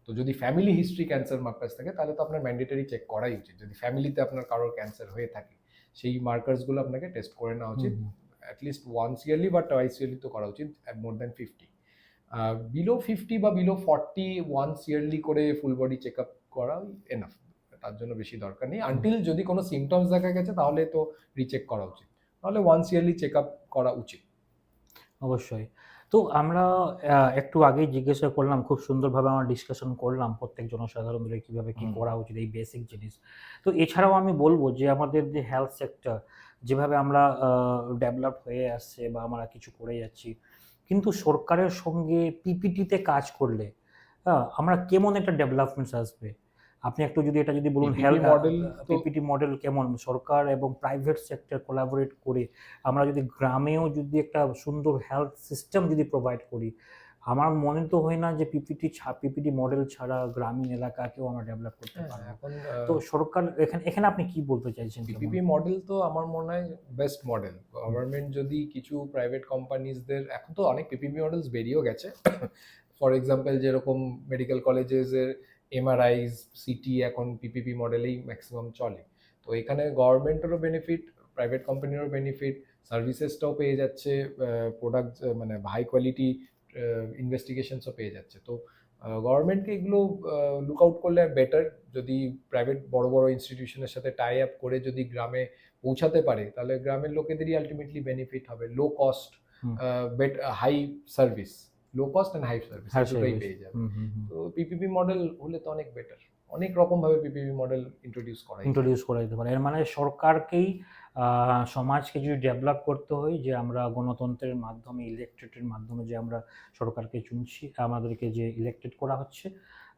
তো যদি ফ্যামিলি হিস্ট্রি ক্যান্সার মার্কার্স থাকে তাহলে তো আপনার ম্যান্ডেটরি চেক করাই উচিত। যদি ফ্যামিলিতে আপনার কারোর ক্যান্সার হয়ে থাকে, সেই মার্কার্সগুলো আপনাকে টেস্ট করে নেওয়া উচিত। হুম, অ্যাটলিস্ট ওয়ান্স ইয়ারলি বা টয়েস ইয়ারলি তো করা উচিত, মোর দ্যান 50। বিলো 50 বা বিলো 40 ওয়ান্স ইয়ারলি করে ফুল বডি চেক আপ করা এনাফ। তার জন্য বেশি দরকার নেই। আনটিল যদি কোনো সিমটমস দেখা গেছে তাহলে তো রিচেক করা উচিত, তাহলে ওয়ান্স ইয়ারলি চেক আপ করা উচিত। অবশ্যই। তো আমরা একটু আগেই জিজ্ঞাসা করলাম, খুব সুন্দরভাবে আমরা ডিসকাশন করলাম প্রত্যেক জনসাধারণদের কিভাবে কি হুম। করা উচিত এই বেসিক জিনিস। তো এছাড়াও আমি বলব যে আমাদের যে হেলথ সেক্টর যেভাবে আমরা ডেভেলপ হয়ে আসছে বা আমরা কিছু করে যাচ্ছি, কিন্তু সরকারের সঙ্গে পিপিটিতে কাজ করলে আমরা কেমন একটা ডেভেলপমেন্টস আসবে? আপনি একটু যদি এটা যদি বলুন পিপিপি মডেল তো পিপিটি মডেল কেমন? সরকার এবং প্রাইভেট সেক্টর কোলাবোরেট করে আমরা যদি গ্রামেও যদি একটা সুন্দর হেলথ সিস্টেম যদি প্রোভাইড করি, আমার মনে তো হয় না যে পিপিটি মডেল ছাড়া গ্রামীণ এলাকাকেও আমরা ডেভেলপ করতে হ্যাঁ, পারবো। এখন তো সরকার এখানে এখানে আপনি কি বলতে চাইছেন কেমন? পিপিপি মডেল তো আমার মনে হয় বেস্ট মডেল। গভর্নমেন্ট যদি কিছু প্রাইভেট কোম্পানিজদের, এখন তো অনেক পিপিপি মডেলস বেরিয়েও গেছে। ফর এক্সাম্পল যেরকম মেডিকেল কলেজেসের এমআরআইস, সিটি এখন পিপিপি মডেলেই ম্যাক্সিমাম চলে। তো এখানে গভর্নমেন্টেরও বেনিফিট, প্রাইভেট কোম্পানিরও বেনিফিট, সার্ভিসেসটাও পেয়ে যাচ্ছে, প্রোডাক্ট মানে হাই কোয়ালিটি ইনভেস্টিগেশনসও পেয়ে যাচ্ছে। তো গভর্নমেন্টকে এগুলো লুক আউট করলে বেটার। যদি প্রাইভেট বড় বড় ইনস্টিটিউশনের সাথে টাই আপ করে যদি গ্রামে পৌঁছাতে পারে, তাহলে গ্রামের লোকেদেরই আলটিমেটলি বেনিফিট হবে। Low cost, hmm, high service, low cost and high service হ্যাঁ, এই দুটোই service। পেয়ে যাবে। হুম, হুম, হুম। তো পিপিপি মডেল হলে তো অনেক বেটার। অনেক রকম ভাবে পিপিপি মডেল ইন্ট্রোডিউস করাই যায়। ইন্ট্রোডিউস করা যেতে পারে। এর মানে সরকারকেই সমাজকে যদি ডেভেলপ করতে হয়, যে আমরা গণতন্ত্রের মাধ্যমে, ইলেকটেডের মাধ্যমে যে আমরা সরকারকে চুনছি, আমাদেরকে যে ইলেক্টেড করা হচ্ছে,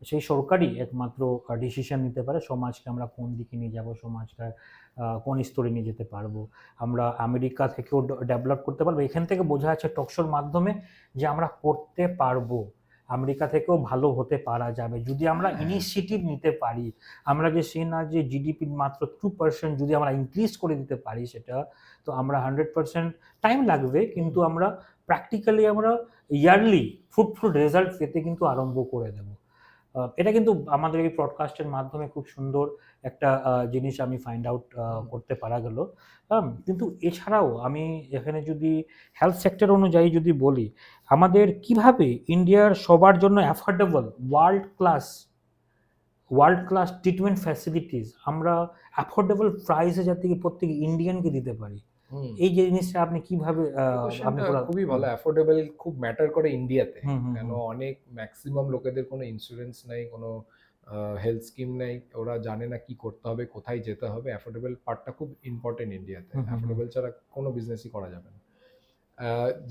সেই সরকারই একমাত্র ডিসিশন নিতে পারে সমাজকে আমরা কোন দিকে নিয়ে যাব, সমাজকে কোন স্তরে নিয়ে যেতে পারবো। আমরা আমেরিকা থেকেও ডেভেলপ করতে পারবো। এখান থেকে বোঝা যাচ্ছে টকশোর মাধ্যমে যে আমরা করতে পারবো। আমেরিকা থেকেও ভালো হতে পারা যাবে যদি আমরা ইনিশিয়েটিভ নিতে পারি। আমরা যে সে না যে জিডিপির মাত্র 2% যদি আমরা ইনক্রিজ করে দিতে পারি সেটা, তো আমরা 100% টাইম লাগবে, কিন্তু আমরা প্র্যাকটিক্যালি আমরা ইয়ারলি ফ্রুটফুল রেজাল্ট পেতে কিন্তু আরম্ভ করে দেব। এটা কিন্তু আমাদের এই পডকাস্টের মাধ্যমে খুব সুন্দর একটা জিনিস আমি ফাইন্ড আউট করতে পারা গেল। কিন্তু এছাড়াও আমি এখানে যদি হেলথ সেক্টর অনুযায়ী যদি বলি, আমাদের কিভাবে ইন্ডিয়ার সবার জন্য affordable world class treatment facilities আমরা অ্যাফোর্ডেবল প্রাইসে যাতে প্রত্যেক ইন্ডিয়ানকে দিতে পারি, হুম। এই জিনিসটা আপনি কিভাবে এই আপনি কোশ্চেনটা বলা। খুবই ভালো। অ্যাফোর্ডেবল খুব ম্যাটার করে ইন্ডিয়াতে। হুম, হুম, কেন হুম, অনেক ম্যাক্সিমাম লোকেদের কোনো ইন্স্যুরেন্স নেই, কোনো হেলথ স্কিম নেই। ওরা জানে না কি করতে হবে, কোথায় যেতে হবে। অ্যাফোর্ডেবল পার্টটা খুব ইম্পর্টেন্ট ইন্ডিয়াতে। হুম, হুম, হুম, অ্যাফোর্ডেবল ছাড়া কোনো বিজনেসই করা যাবে না।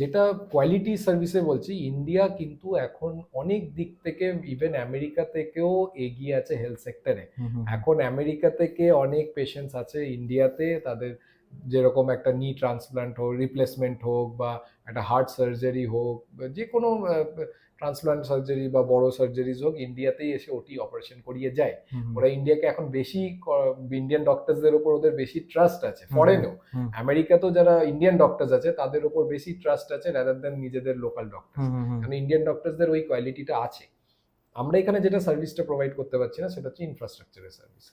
যেটা কোয়ালিটি সার্ভিসে বলছি, ইন্ডিয়া কিন্তু এখন অনেক দিক থেকে ইভেন আমেরিকা থেকেও এগিয়ে আছে হেলথ সেক্টরে। হুম, হুম, এখন আমেরিকা থেকে অনেক পেশেন্টস আছে ইন্ডিয়াতে, তাদের যেরকম একটা নি ট্রান্সপ্লান্ট হোক, রিপ্লেসমেন্ট হোক, বা একটা হার্ট সার্জারি হোক, বা যে কোনো ট্রান্সপ্লান্ট সার্জারি বা বড় সার্জারিজ হোক, ইন্ডিয়াতেই এসে ওটি অপারেশন করিয়ে যায়। হুম, হুম, ওরা ইন্ডিয়াকে এখন বেশি, ইন্ডিয়ান ডক্টরসদের উপর ওদের বেশি ট্রাস্ট আছে। হুম, ফরেনেও হুম, আমেরিকাতেও যারা ইন্ডিয়ান ডক্টরস আছে তাদের উপর বেশি ট্রাস্ট আছে রাদার দ্যান নিজেদের লোকাল ডক্টরস। হুম, হুম, হুম, কারণ ইন্ডিয়ান ডক্টরসদের ওই কোয়ালিটিটা আছে। আমরা এখানে যেটা সার্ভিসটা প্রোভাইড করতে পারছি না, সেটা হচ্ছে ইনফ্রাস্ট্রাকচারের সার্ভিস।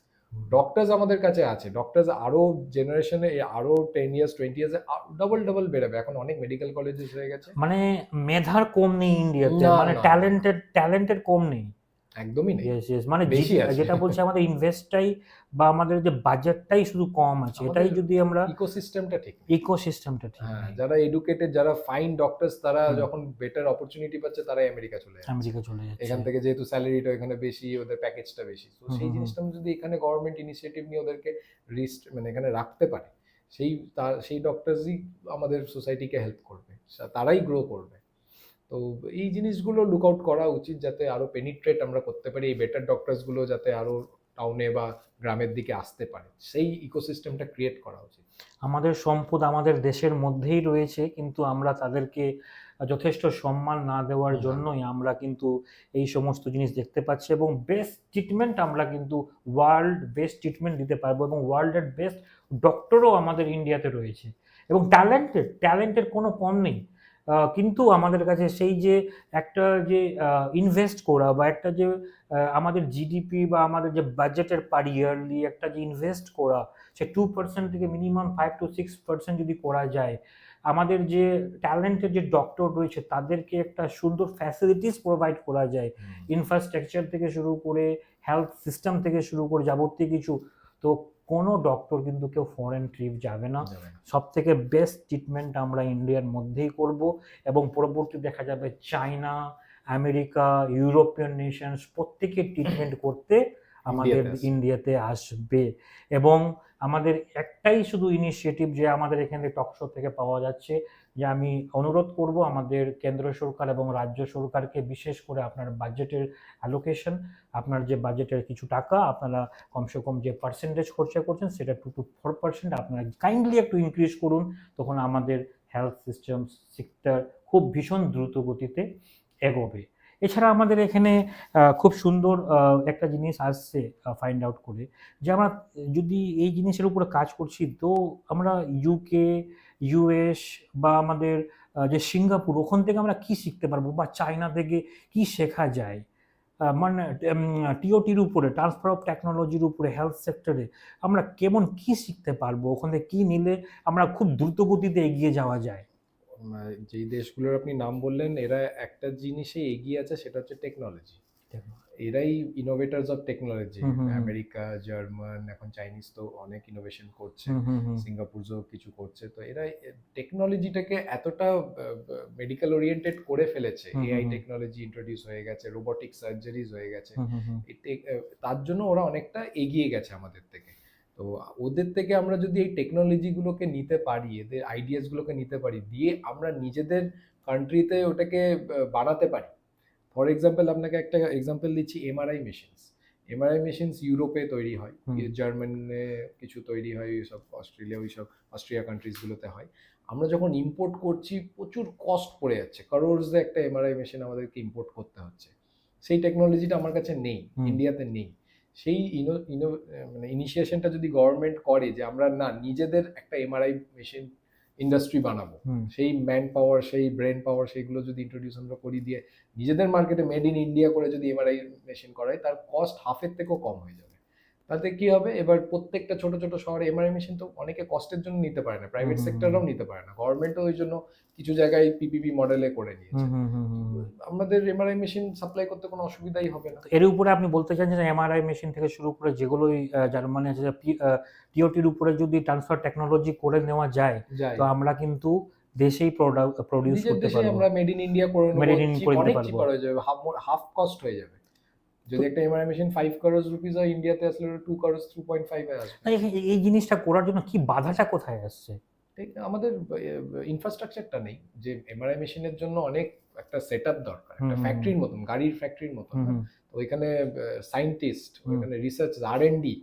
ডক্টরস আমাদের কাছে আছে, ডক্টরস আরো জেনারেশনে, আরো 10 ইয়ার্স 20 ইয়ার্সে ডাবল ডাবল বেরোবে। এখন অনেক মেডিকেল কলেজেস হয়ে গেছে। মানে মেধার কম নেই ইন্ডিয়াতে, না মানে না না না, ট্যালেন্টেড কম নেই। একদমই নেই, ইয়েস ইয়েস, মানে বেশি আছে। যেটা বলছে আমাদের ইনভেস্টটাই বা আমাদের যে বাজেটটাই শুধু কম আছে, এটাই যদি আমরা ইকোসিস্টেমটা ঠিক নেই। ইকোসিস্টেমটা ঠিক হ্যাঁ, নেই। যারা এডুকেটেড, যারা ফাইন ডক্টরস, তারা হুম। যখন বেটার অপরচুনিটি পাচ্ছে তারাই আমেরিকা চলে যাচ্ছে। আমেরিকা চলে যাচ্ছে। এখান থেকে যেহেতু স্যালারিটা এখানে বেশি, ওদের প্যাকেজটা বেশি, তো হুম, সেই হুম, জিনিসটা যদি এখানে গভর্নমেন্ট ইনিশিয়েটিভ নিয়ে ওদেরকে মানে এখানে রাখতে পারে, সেই ডক্টরসই আমাদের সোসাইটিকে হেল্প করবে, তারাই গ্রো করবে। তো এই জিনিসগুলো লুক আউট করা উচিত, যাতে আরো পেনিট্রেট আমরা করতে পারি, এই বেটার ডক্টরস গুলো যাতে আরো টাউনে বা গ্রামের দিকে আসতে পারে, সেই ইকোসিস্টেমটা ক্রিয়েট করা উচিত। আমাদের সম্পদ আমাদের দেশের মধ্যেই রয়েছে, কিন্তু আমরা তাদেরকে যথেষ্ট সম্মান না দেওয়ার না। জন্যই আমরা কিন্তু এই সমস্ত জিনিস দেখতে পাচ্ছি, এবং বেস্ট ট্রিটমেন্ট আমরা কিন্তু ওয়ার্ল্ড বেস্ট ট্রিটমেন্ট দিতে পারবো, এবং ওয়ার্ল্ডের বেস্ট ডক্টরও আমাদের ইন্ডিয়াতে রয়েছে, এবং ট্যালেন্টের কোনো কম নেই। কিন্তু আমাদের কাছে সেই যে একটা যে ইনভেস্ট করা বা একটা যে আমাদের জিডিপি বা আমাদের যে বাজেটের পার ইয়ারলি একটা যে ইনভেস্ট করা, সে 2% থেকে মিনিমাম 5 to 6% যদি করা যায়, আমাদের যে ট্যালেন্টেড যে ডক্টর রয়েছে তাদেরকে একটা সুন্দর ফ্যাসিলিটিস প্রোভাইড করা যায়, ইনফ্রাস্ট্রাকচার থেকে শুরু করে হেলথ সিস্টেম থেকে শুরু করে যাবতীয় কিছু, তো কোনো ডক্টর কিন্তু কেউ ফরেন ট্রিপ যাবে না। সব থেকে বেস্ট ট্রিটমেন্ট আমরা ইন্ডিয়ার মধ্যেই করব, এবং পরবর্তী দেখা যাবে চায়না, আমেরিকা, ইউরোপিয়ান নেশনস প্রত্যেকে ট্রিটমেন্ট করতে আমাদের ইন্ডিয়াতে আসবে। এবং আমাদের একটাই শুধু ইনিশিয়েটিভ যে আমাদের এখানে টকশো থেকে পাওয়া যাচ্ছে, যে আমি অনুরোধ করব আমাদের কেন্দ্র সরকার এবং রাজ্য সরকারকে, বিশেষ করে আপনার বাজেটের অ্যালোকেশন, আপনার যে বাজেটের কিছু টাকা আপনারা কমসে কম যে পার্সেন্টেজ খরচা করছেন সেটা 2 to 4% আপনারা কাইন্ডলি একটু ইনক্রিজ করুন, তখন আমাদের হেলথ সিস্টেম সেক্টর খুব ভীষণ দ্রুত গতিতে এগোবে। এছাড়া আমাদের এখানে খুব সুন্দর একটা জিনিস আসছে ফাইন্ড আউট করে, যে আমরা যদি এই জিনিসের উপরে কাজ করছি, তো আমরা ইউকে, ইউএস বা আমাদের যে সিঙ্গাপুর, ওখান থেকে আমরা কি শিখতে পারবো, বা চায়না থেকে কি শেখা যায়, মানে টিওটির উপরে, ট্রান্সফার অফ টেকনোলজির উপরে হেলথ সেক্টরে আমরা কেমন কি শিখতে পারবো, ওখান থেকে কি নিলে আমরা খুব দ্রুত গতিতে এগিয়ে যাওয়া যায়। যেই দেশগুলোর আপনি নাম বললেন, এরা একটা জিনিসে এগিয়ে আছে, সেটা হচ্ছে টেকনোলজি। এরাই ইনোভেটার্স অফ টেকনোলজি। আমেরিকা, জার্মান, এখন চাইনিজ তো অনেক ইনোভেশন করছে, সিঙ্গাপুরও কিছু করছে। তো এরা টেকনোলজিটাকে এতটা মেডিকেল ওরিয়েন্টেড করে ফেলেছে, এআই টেকনোলজি ইন্ট্রোডিউস হয়ে গেছে, রোবোটিক সার্জারিজ হয়ে গেছে, তার জন্য ওরা অনেকটা এগিয়ে গেছে আমাদের থেকে। তো ওদের থেকে আমরা যদি এই টেকনোলজিগুলোকে নিতে পারি, এদের আইডিয়াসগুলোকে নিতে পারি, দিয়ে আমরা নিজেদের কান্ট্রিতে ওটাকে বানাতে পারি। ফর এক্সাম্পল, আপনাকে একটা এক্সাম্পল দিচ্ছি, এমআরআই মেশিনস ইউরোপে তৈরি হয়, জার্মানে কিছু তৈরি হয়, সব অস্ট্রিয়া কান্ট্রিজগুলোতে হয়। আমরা যখন ইম্পোর্ট করছি, প্রচুর কস্ট পড়ে যাচ্ছে, কারোর্স একটা এমআরআই মেশিন আমাদেরকে ইম্পোর্ট করতে হচ্ছে। সেই টেকনোলজিটা আমার কাছে নেই, ইন্ডিয়াতে নেই। সেই মানে ইনিশিয়েশনটা যদি গভর্নমেন্ট করে, যে আমরা না নিজেদের একটা এমআরআই মেশিন ইন্ডাস্ট্রি বানাবো, সেই ম্যান পাওয়ার, সেই ব্রেন পাওয়ার, সেইগুলো যদি ইন্ট্রোডিউস আমরা করি, দিয়ে নিজেদের মার্কেটে মেড ইন ইন্ডিয়া করে যদি এমআরআই মেশিন করাই, তার কস্ট হাফের থেকেও কম হয়ে যাবে। তাতে কি হবে, এবার প্রত্যেকটা ছোট ছোট শহরে এমআরআই মেশিন তো অনেকে কষ্টের জন্য নিতে পারে না, প্রাইভেট সেক্টররাও নিতে পারে না, গভর্নমেন্টও ওই জন্য কিছু জায়গায় পিপিপি মডেলে করে নিয়েছে। আমাদের এমআরআই মেশিন সাপ্লাই করতে কোনো অসুবিধাই হবে না। এর উপরে আপনি বলতে চান যে এমআরআই মেশিন থেকে শুরু করে যেগুলোই জার্মানি আছে, টিওটির উপরে যদি ট্রান্সফার টেকনোলজি করে নেওয়া যায়, তো আমরা কিন্তু দেশেই প্রোডিউস করতে পারবো, আমরা মেড ইন ইন্ডিয়া করে নেব, মেড ইন করে অনেক নিতে চিপার হয়ে যাবে, হাফ কস্ট হয়ে যাবে। যদি একটা এমআরআই মেশিন 5 crores রুপিস হয়, ইন্ডিয়াতে আসলে 2 crores 2.5 এ আসবে। এই জিনিসটা করার জন্য কি বাধাটা কোথায় আসছে? আমাদের ইনফ্রাস্ট্রাকচারটা নেই, যে এমআরআই মেশিনের জন্য অনেক একটা সেটআপ দরকার, একটা ফ্যাক্টরির মতন, গাড়ির ফ্যাক্টরির মতন। তো ওইখানে সায়েন্টিস্ট, ওইখানে রিসার্চ, আর&ডি,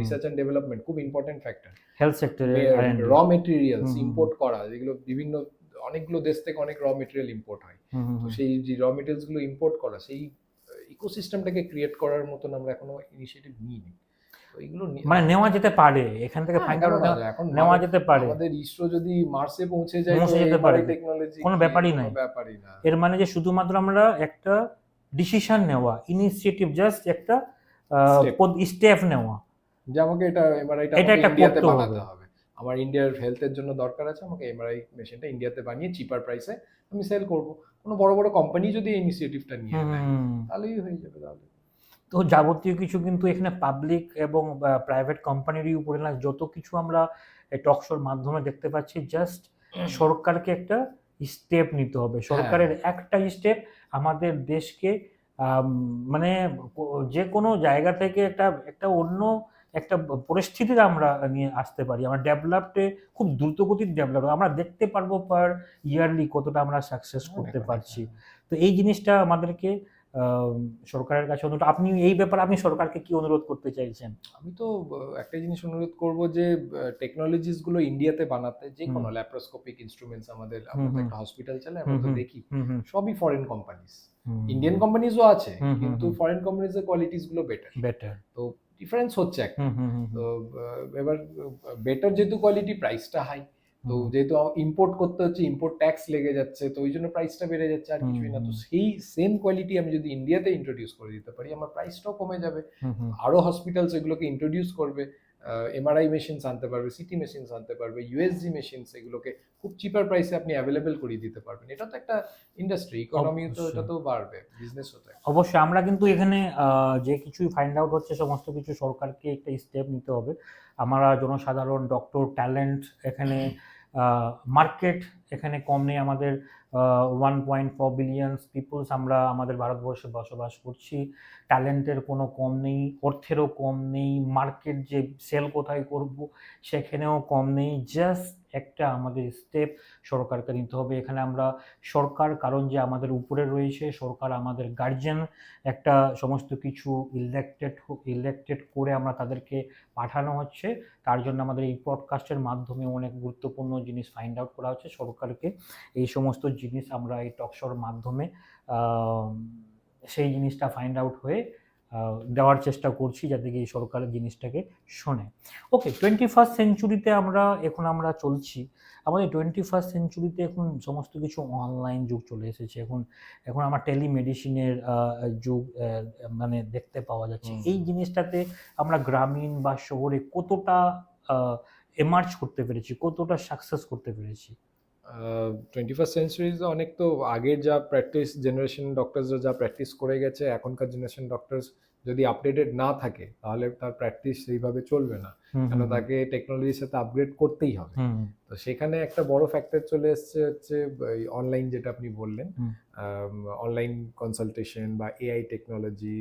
রিসার্চ এন্ড ডেভেলপমেন্ট খুব ইম্পর্টেন্ট ফ্যাক্টর। হেলথ সেক্টরে র মেটেরিয়ালস ইম্পোর্ট করা, যেগুলো বিভিন্ন অনেকগুলো দেশ থেকে অনেক র মেটেরিয়াল ইম্পোর্ট হয়, তো সেই যে র মেটেরিয়ালস গুলো ইম্পোর্ট করা, সেই ইকোসিস্টেমটাকে ক্রিয়েট করার মতন আমরা এখনো ইনিশিয়েটিভ নিইনি। এগুলো মানে নেওয়া যেতে পারে, এখান থেকে ফাইন্ড আউট নেওয়া যেতে পারে। আমাদের ইসরো যদি মার্সে পৌঁছে যায়, পৌঁছে যেতে পারে, টেকনোলজি কোনো ব্যাপারই না। এর মানে যে শুধুমাত্র আমরা একটা ডিসিশন নেওয়া, ইনিশিয়েটিভ, জাস্ট একটা স্টেপ নেওয়া, যে আমাকে এটা এমআরআইটা ইন্ডিয়াতে বানাতে হবে, আমার ইন্ডিয়ার হেলথের জন্য দরকার আছে, আমাকে এমআরআই মেশিনটা ইন্ডিয়াতে বানিয়ে চিপার প্রাইসে আমি সেল করব। কোনো বড় বড় কোম্পানি যদি এই ইনিশিয়েটিভটা নিয়ে নেয়, তাহলেই হয়ে যাবে। তাহলে তো যাবতীয় কিছু কিন্তু এখানে পাবলিক এবং প্রাইভেট কোম্পানিরই উপরে না, যত কিছু আমরা টক শোর মাধ্যমে দেখতে পাচ্ছি, জাস্ট সরকারকে একটা স্টেপ নিতে হবে। সরকারের একটা স্টেপ আমাদের দেশকে মানে যে কোনো জায়গা থেকে একটা একটা অন্য একটা পরিস্থিতিতে আমরা নিয়ে আসতে পারি। আমরা ডেভেলপে খুব দ্রুতগতির ডেভেলপ আমরা দেখতে পারবো পার ইয়ারলি কতটা আমরা সাকসেস করতে পারছি। তো এই জিনিসটা আমাদেরকে সরকারের কাছে অনুরোধ। আপনি এই ব্যাপারে আপনি সরকারকে কি অনুরোধ করতে চাইছেন? আমি তো একটা জিনিস অনুরোধ করব যে টেকনোলজিস গুলো ইন্ডিয়াতে বানাতে, যে কোনো ল্যাপ্রোস্কোপিক ইনস্ট্রুমেন্টস আমাদের, আমরা তো একটা হসপিটাল চালাই, আমরা তো দেখি সবই ফরেন কোম্পানিজ। ইন্ডিয়ান কোম্পানিজও আছে, কিন্তু ফরেন কোম্পানিজের কোয়ালিটিস গুলো বেটার। তো ডিফারেন্স হচ্ছে একটা। তো এবার বেটার যেহেতু কোয়ালিটি, প্রাইসটা হাই। তো যেহেতু ইম্পোর্ট করতে হচ্ছে, ইম্পোর্ট ট্যাক্স লেগে যাচ্ছে, তো ওই জন্য প্রাইসটা বেড়ে যাচ্ছে, আর কিছুই না। তো সেই সেম কোয়ালিটি আমি যদি ইন্ডিয়াতে ইন্ট্রোডিউস করে দিতে পারি, আমার প্রাইসটাও কমে যাবে। আরো হসপিটালস এগুলোকে ইন্ট্রোডিউস করবে, এমআরআই মেশিনস আনতে পারবে, সিটি মেশিনস আনতে পারবে, ইউএসজি মেশিনস, এগুলোকে খুব চিপার প্রাইসে আপনি অ্যাভেলেবল করিয়ে দিতে পারবেন। এটা তো একটা ইন্ডাস্ট্রি, ইকোনমি, তো এটা তো বাড়বে, বিজনেস হতে। অবশ্যই আমরা কিন্তু এখানে যে কিছুই ফাইন্ড আউট হচ্ছে সমস্ত কিছু সরকারকে একটা স্টেপ নিতে হবে। আমরা জনসাধারণ, ডক্টর, ট্যালেন্ট, এখানে মার্কেট এখানে কম নেই। আমাদের 1.4 বিলিয়ন পিপলস আমরা আমাদের ভারতবর্ষে বসবাস করছি। ট্যালেন্টের কোনো কম নেই, অর্থেরও কম নেই, মার্কেট যে সেল কোথায় করব সেখানেও কম নেই। জাস্ট একটা আমাদের স্টেপ সরকারকে নিতে হবে। এখানে আমরা সরকার, কারণ যে আমাদের উপরে রয়েছে সরকার, আমাদের গার্জিয়ান, একটা সমস্ত কিছু ইলেক্টেড করে আমরা তাদেরকে পাঠানো হচ্ছে। তার জন্য আমাদের এই পডকাস্টের মাধ্যমে অনেক গুরুত্বপূর্ণ জিনিস ফাইন্ড আউট করা হচ্ছে। সরকারকে এই সমস্ত জিনিস আমরা এই টকশোর মাধ্যমে সেই জিনিসটা ফাইন্ড আউট হয়ে দেওয়ার চেষ্টা করছি, যাতে কি সরকারের জিনিসটাকে শোনে। ওকে, 21st সেঞ্চুরিতে আমরা চলছি। আমাদের 21st সেঞ্চুরিতে এখন সমস্ত কিছু অনলাইন যুগ চলে এসেছে। এখন আমার টেলিমেডিসিনের যুগ মানে দেখতে পাওয়া যাচ্ছে। এই জিনিসটাতে আমরা গ্রামীণ বা শহরে কতটা এমার্জ করতে পেরেছি, কতটা সাকসেস করতে পেরেছি? 21st সেঞ্চুরিতে অনেক তো আগের যা প্র্যাকটিস, জেনারেশন ডক্টরসরা যা প্র্যাকটিস করে গেছে, এখনকার জেনারেশন ডক্টরস যদি আপডেটেড না থাকে, তাহলে তার প্র্যাকটিস সেইভাবে চলবে না, কেন তাকে টেকনোলজির সাথে আপগ্রেড করতেই হবে। তো সেখানে একটা বড় ফ্যাক্টর চলে এসছে হচ্ছে অনলাইন, যেটা আপনি বললেন, অনলাইন কনসালটেশন বা এআই টেকনোলজি,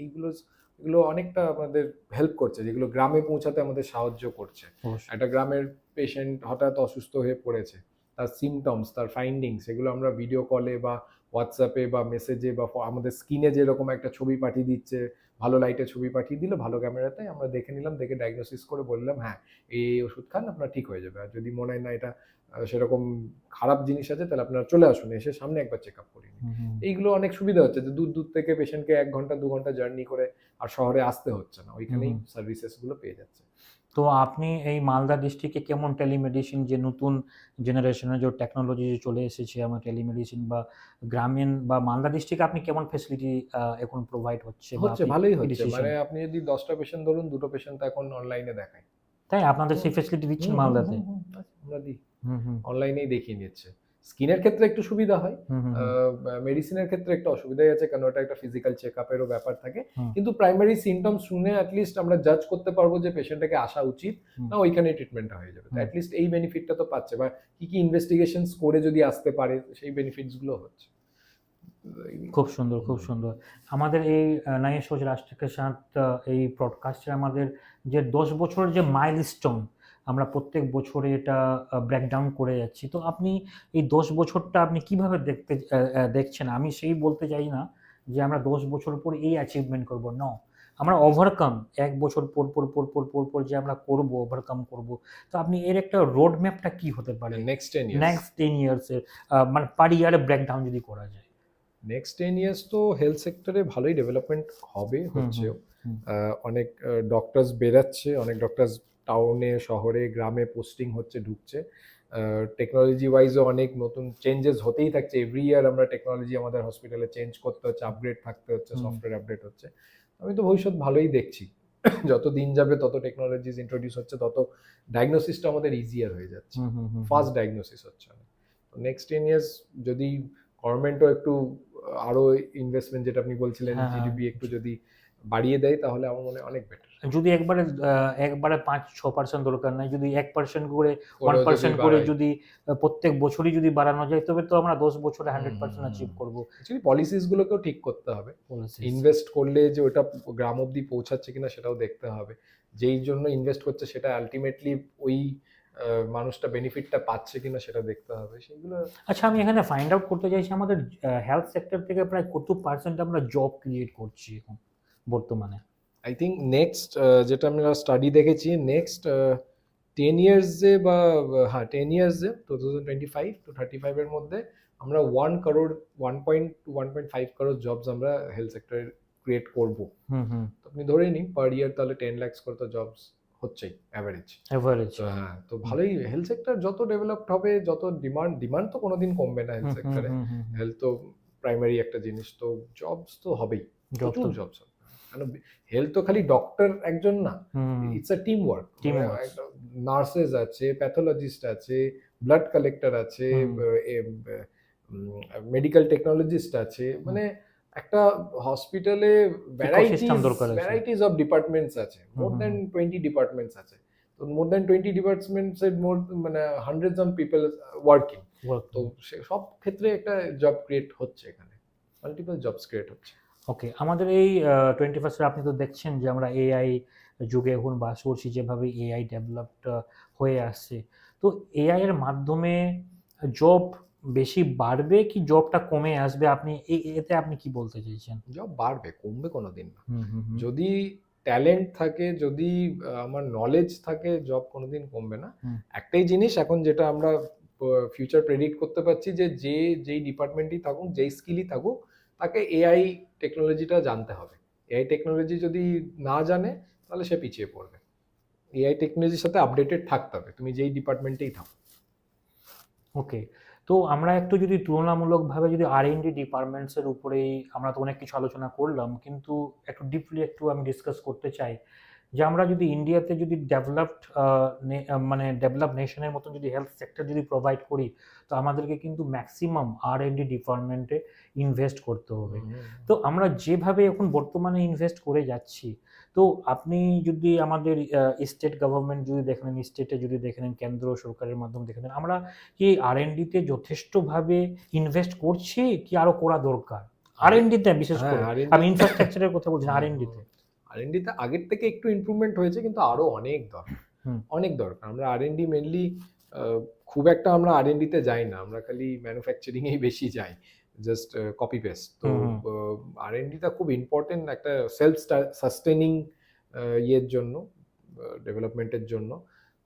এগুলো অনেকটা আমাদের হেল্প করছে, যেগুলো গ্রামে পৌঁছাতে আমাদের সাহায্য করছে। একটা গ্রামের পেশেন্ট হঠাৎ অসুস্থ হয়ে পড়েছে, তার সিমটমস, তার ফাইন্ডিংস, এগুলো আমরা ভিডিও কলে বা হোয়াটসঅ্যাপে বা মেসেজে বা আমাদের স্ক্রিনে যেরকম একটা ছবি পাঠিয়ে দিচ্ছে, ভালো লাইটে ছবি পাঠিয়ে দিল, ভালো ক্যামেরাতে আমরা দেখে নিলাম, দেখে ডায়াগনোসিস করে বললাম হ্যাঁ এই ওষুধ খান, আপনার ঠিক হয়ে যাবে। আর যদি মনে হয় না এটা সেরকম খারাপ জিনিস আছে, তাহলে আপনারা চলে আসুন, এসে সামনে একবার চেক আপ করিয়ে নিন। এইগুলো অনেক সুবিধা হচ্ছে, যে দূর দূর থেকে পেশেন্টকে 1 ঘন্টা 2 ঘন্টা জার্নি করে আর শহরে আসতে হচ্ছে না, ওইখানেই সার্ভিসেসগুলো পেয়ে যাচ্ছে। তো আপনি এই মালদা ডিস্ট্রিক্টে কেমন টেলিমেডিসিন, যে নতুন জেনারেশনের যে টেকনোলজি চলে এসেছে আমার টেলিমেডিসিন বা গ্রামীণ বা মালদা ডিস্ট্রিক্টে, আপনি কেমন ফ্যাসিলিটি এখন প্রোভাইড হচ্ছে? ভালোই হচ্ছে। মানে আপনি যদি 10টা পেশেন্ট ধরুন, 2টো পেশেন্ট তো এখন অনলাইনে দেখায়। তাই আপনাদের সেই ফ্যাসিলিটি দিচ্ছেন মালদাতে? আমরা দিই, অনলাইনেই দেখিয়ে নিচ্ছে। স্কিনের ক্ষেত্রে একটু সুবিধা হয়, মেডিসিনের ক্ষেত্রে একটু অসুবিধাই আছে, কারণ ওটা একটা ফিজিক্যাল চেকআপেরও ব্যাপার থাকে। কিন্তু প্রাইমারি সিমটমস শুনে অ্যাটলিস্ট আমরা জাজ করতে পারবো যে পেশেন্টটাকে আসা উচিত না, ওইখানেই ট্রিটমেন্টটা হয়ে যাবে। অ্যাটলিস্ট এই বেনিফিটটা তো পাচ্ছে, বা কি কি ইনভেস্টিগেশনস করে যদি আসতে পারে, সেই বেনিফিটস গুলো হচ্ছে। খুব সুন্দর, খুব সুন্দর। আমাদের এই নয়ে সোচ রাষ্ট্র কে সাথ এই পডকাস্টে আমাদের যে 10 বছরের যে মাইলস্টোন, আমরা প্রত্যেক বছরে এটা ব্রেকডাউন করে যাচ্ছি। তো আপনি এই 10 বছরটা আপনি কিভাবে দেখছেন? আমি সেই বলতে চাই না যে আমরা 10 বছর পর এই অ্যাচিভমেন্ট করব, নো। আমরা ওভারকাম 1 বছর পর যে আমরা করব, ওভারকাম করব। তো আপনি এর একটা রোড ম্যাপটা কি হতে পারে নেক্সট 10 ইয়ার্স? নেক্সট 10 ইয়ার্স এর মানে পার ইয়ারে ব্রেকডাউন যদি করা যায়? নেক্সট 10 ইয়ার্স তো হেলথ সেক্টরে ভালোই ডেভেলপমেন্ট হবে, হচ্ছেও। অনেক ডক্টরস বেরাচ্ছে, অনেক ডক্টরস টাউনে, শহরে, গ্রামে পোস্টিং হচ্ছে, ঢুকছে। টেকনোলজি ওয়াইজও অনেক নতুন চেঞ্জেস হতেই থাকছে। এভরি ইয়ার আমরা টেকনোলজি আমাদের হসপিটালে চেঞ্জ করতে হচ্ছে, আপগ্রেড থাকতে হচ্ছে, সফটওয়্যার আপডেট হচ্ছে। আমি তো ভবিষ্যৎ ভালোই দেখছি। যত দিন যাবে তত টেকনোলজিস ইন্ট্রোডিউস হচ্ছে, তত ডায়াগনোসিসটা আমাদের ইজিয়ার হয়ে যাচ্ছে, ফাস্ট ডায়াগনোসিস হচ্ছে। নেক্সট 10 ইয়ার্স যদি গভর্নমেন্টও একটু আরো ইনভেস্টমেন্ট যেটা আপনি বলছিলেন হ্যাঁ, জিডিপি একটু যদি বাড়িয়ে দেয় তাহলে আমার মনে হয় অনেক বেটার। যদি একবারে 5-6% দরকার নাই, যদি 1% করে ওরাও যদি 1% করে বাড়ায়, যদি প্রত্যেক বছরই যদি বাড়ানো যায়, তবে তো আমরা 10 বছরে 100% অ্যাচিভ করবো। অ্যাকচুয়ালি পলিসিস গুলোকেও ঠিক করতে হবে, ইনভেস্ট করলে যে ওটা গ্রাম অব্দি পৌঁছাচ্ছে কিনা সেটাও দেখতে হবে, যেই জন্য ইনভেস্ট করছে সেটা আলটিমেটলি ওই মানুষটা বেনিফিটটা পাচ্ছে কিনা সেটা দেখতে হবে সেগুলো। আচ্ছা, আমি এখানে ফাইন্ড আউট করতে চাইছি আমাদের হেলথ সেক্টর থেকে প্রায় কত পার্সেন্ট আমরা জব ক্রিয়েট করছি এখন বর্তমানে? আই থিঙ্ক নেক্সট যেটা আমরা স্টাডি দেখেছি নেক্সট 10 ইয়ার্সে বা হ্যাঁ 10 ইয়ার্সে 2025 to 35 এর মধ্যে আমরা 1 করোড় 1.5 করোড় জবস আমরা হেলথ সেক্টরে ক্রিয়েট করবো। হুম। তো আপনি ধরে নিন পার ইয়ার তাহলে 10 লাখস করে তো জবস হচ্ছেই অ্যাভারেজ। এভারেজ। তো হ্যাঁ, তো ভালোই হেলথ সেক্টর যত ডেভেলপড হবে, যত ডিমান্ড তো কোনোদিন কমবে না হেলথ সেক্টরে। হেলথ তো প্রাইমারি একটা জিনিস, তো জবস তো হবেই, জব প্রচুর তো জবস হবে। কারণ হেলথ তো খালি ডক্টর একজন না, it's a team work. Teamwork. Nurses আছে, প্যাথোলজিস্ট আছে, ব্লাড কালেক্টর আছে, মেডিকেল টেকনোলজিস্ট আছে, মানে একটা হসপিটালে Ecosystem দরকার আছে। ভ্যারাইটিস অফ ডিপার্টমেন্টস আছে, মোর দেন 20 ডিপার্টমেন্টস আছে। তো মোর দেন 20 ডিপার্টমেন্টস এর মানে হান্ড্রেডস অন পিপল ওয়ার্কিং। তো সব ক্ষেত্রে একটা জব ক্রিয়েট হচ্ছে এখানে, মাল্টিপল জবস ক্রিয়েট হচ্ছে। ওকে, আমাদের এই 21st আপনি তো দেখছেন যে আমরা এআই যুগে এখন বাস করছি, যেভাবে এআই ডেভেলপড হয়ে আসছে। তো এআই এর মাধ্যমে জব বেশি বাড়বে কি জবটা কমে আসবে, আপনি এতে আপনি কি বলতে চাইছেন? জব বাড়বে, কমবে কোনোদিন না। হুম। যদি ট্যালেন্ট থাকে, যদি আমার নলেজ থাকে, জব কোনোদিন কমবে না। একটাই জিনিস এখন যেটা আমরা ফিউচার প্রেডিক্ট করতে পারছি যে যেই ডিপার্টমেন্টই থাকুক, যেই স্কিলই থাকুক, তাকে এআই টেকনোলজিটা জানতে হবে। এআই টেকনোলজি যদি না জানে তাহলে সে পিছিয়ে পড়বে। এআই টেকনোলজির সাথে আপডেটেড থাকতে হবে, তুমি যেই ডিপার্টমেন্টেই থাকো। ওকে, তো আমরা একটু যদি তুলনামূলকভাবে যদি আর&ডি ডিপার্টমেন্টসের উপরেই, আমরা তো অনেক কিছু আলোচনা করলাম, কিন্তু একটু ডিপলি একটু আমি ডিসকাস করতে চাই যে আমরা যদি ইন্ডিয়াতে যদি ডেভেলপড মানে ডেভেলপ নেশনের মতো যদি হেলথ সেক্টর যদি প্রোভাইড করি, তো আমাদেরকে কিন্তু ম্যাক্সিমাম আর&ডি ডিপার্টমেন্টে ইনভেস্ট করতে হবে। তো আমরা যেভাবে এখন বর্তমানে ইনভেস্ট করে যাচ্ছি, তো আপনি যদি আমাদের স্টেট গভর্নমেন্ট যদি দেখেন, স্টেটে যদি দেখেন, কেন্দ্র সরকারের মাধ্যমে দেখেন, আমরা কি আর&ডিতে যথেষ্টভাবে ইনভেস্ট করছি কি আরো করা দরকার? আর&ডিতে বিশেষ করে আমি ইনফ্রাস্ট্রাকচারের কথা বলছি, আর&ডিতে আর&ডিতে আগের থেকে একটু ইমপ্রুভমেন্ট হয়েছে, কিন্তু আরো অনেক দরকার, অনেক দরকার। আমরা আর&ডি মেনলি খুব একটা আমরা আর&ডিতে যাই না, আমরা খালি ম্যানুফ্যাকচারিং এই বেশি যাই, জাস্ট কপি পেস্ট। তো আর&ডিটা খুব ইম্পর্টেন্ট একটা সেলফ সাস্টেনিং ইয়ের জন্য, ডেভেলপমেন্টের জন্য।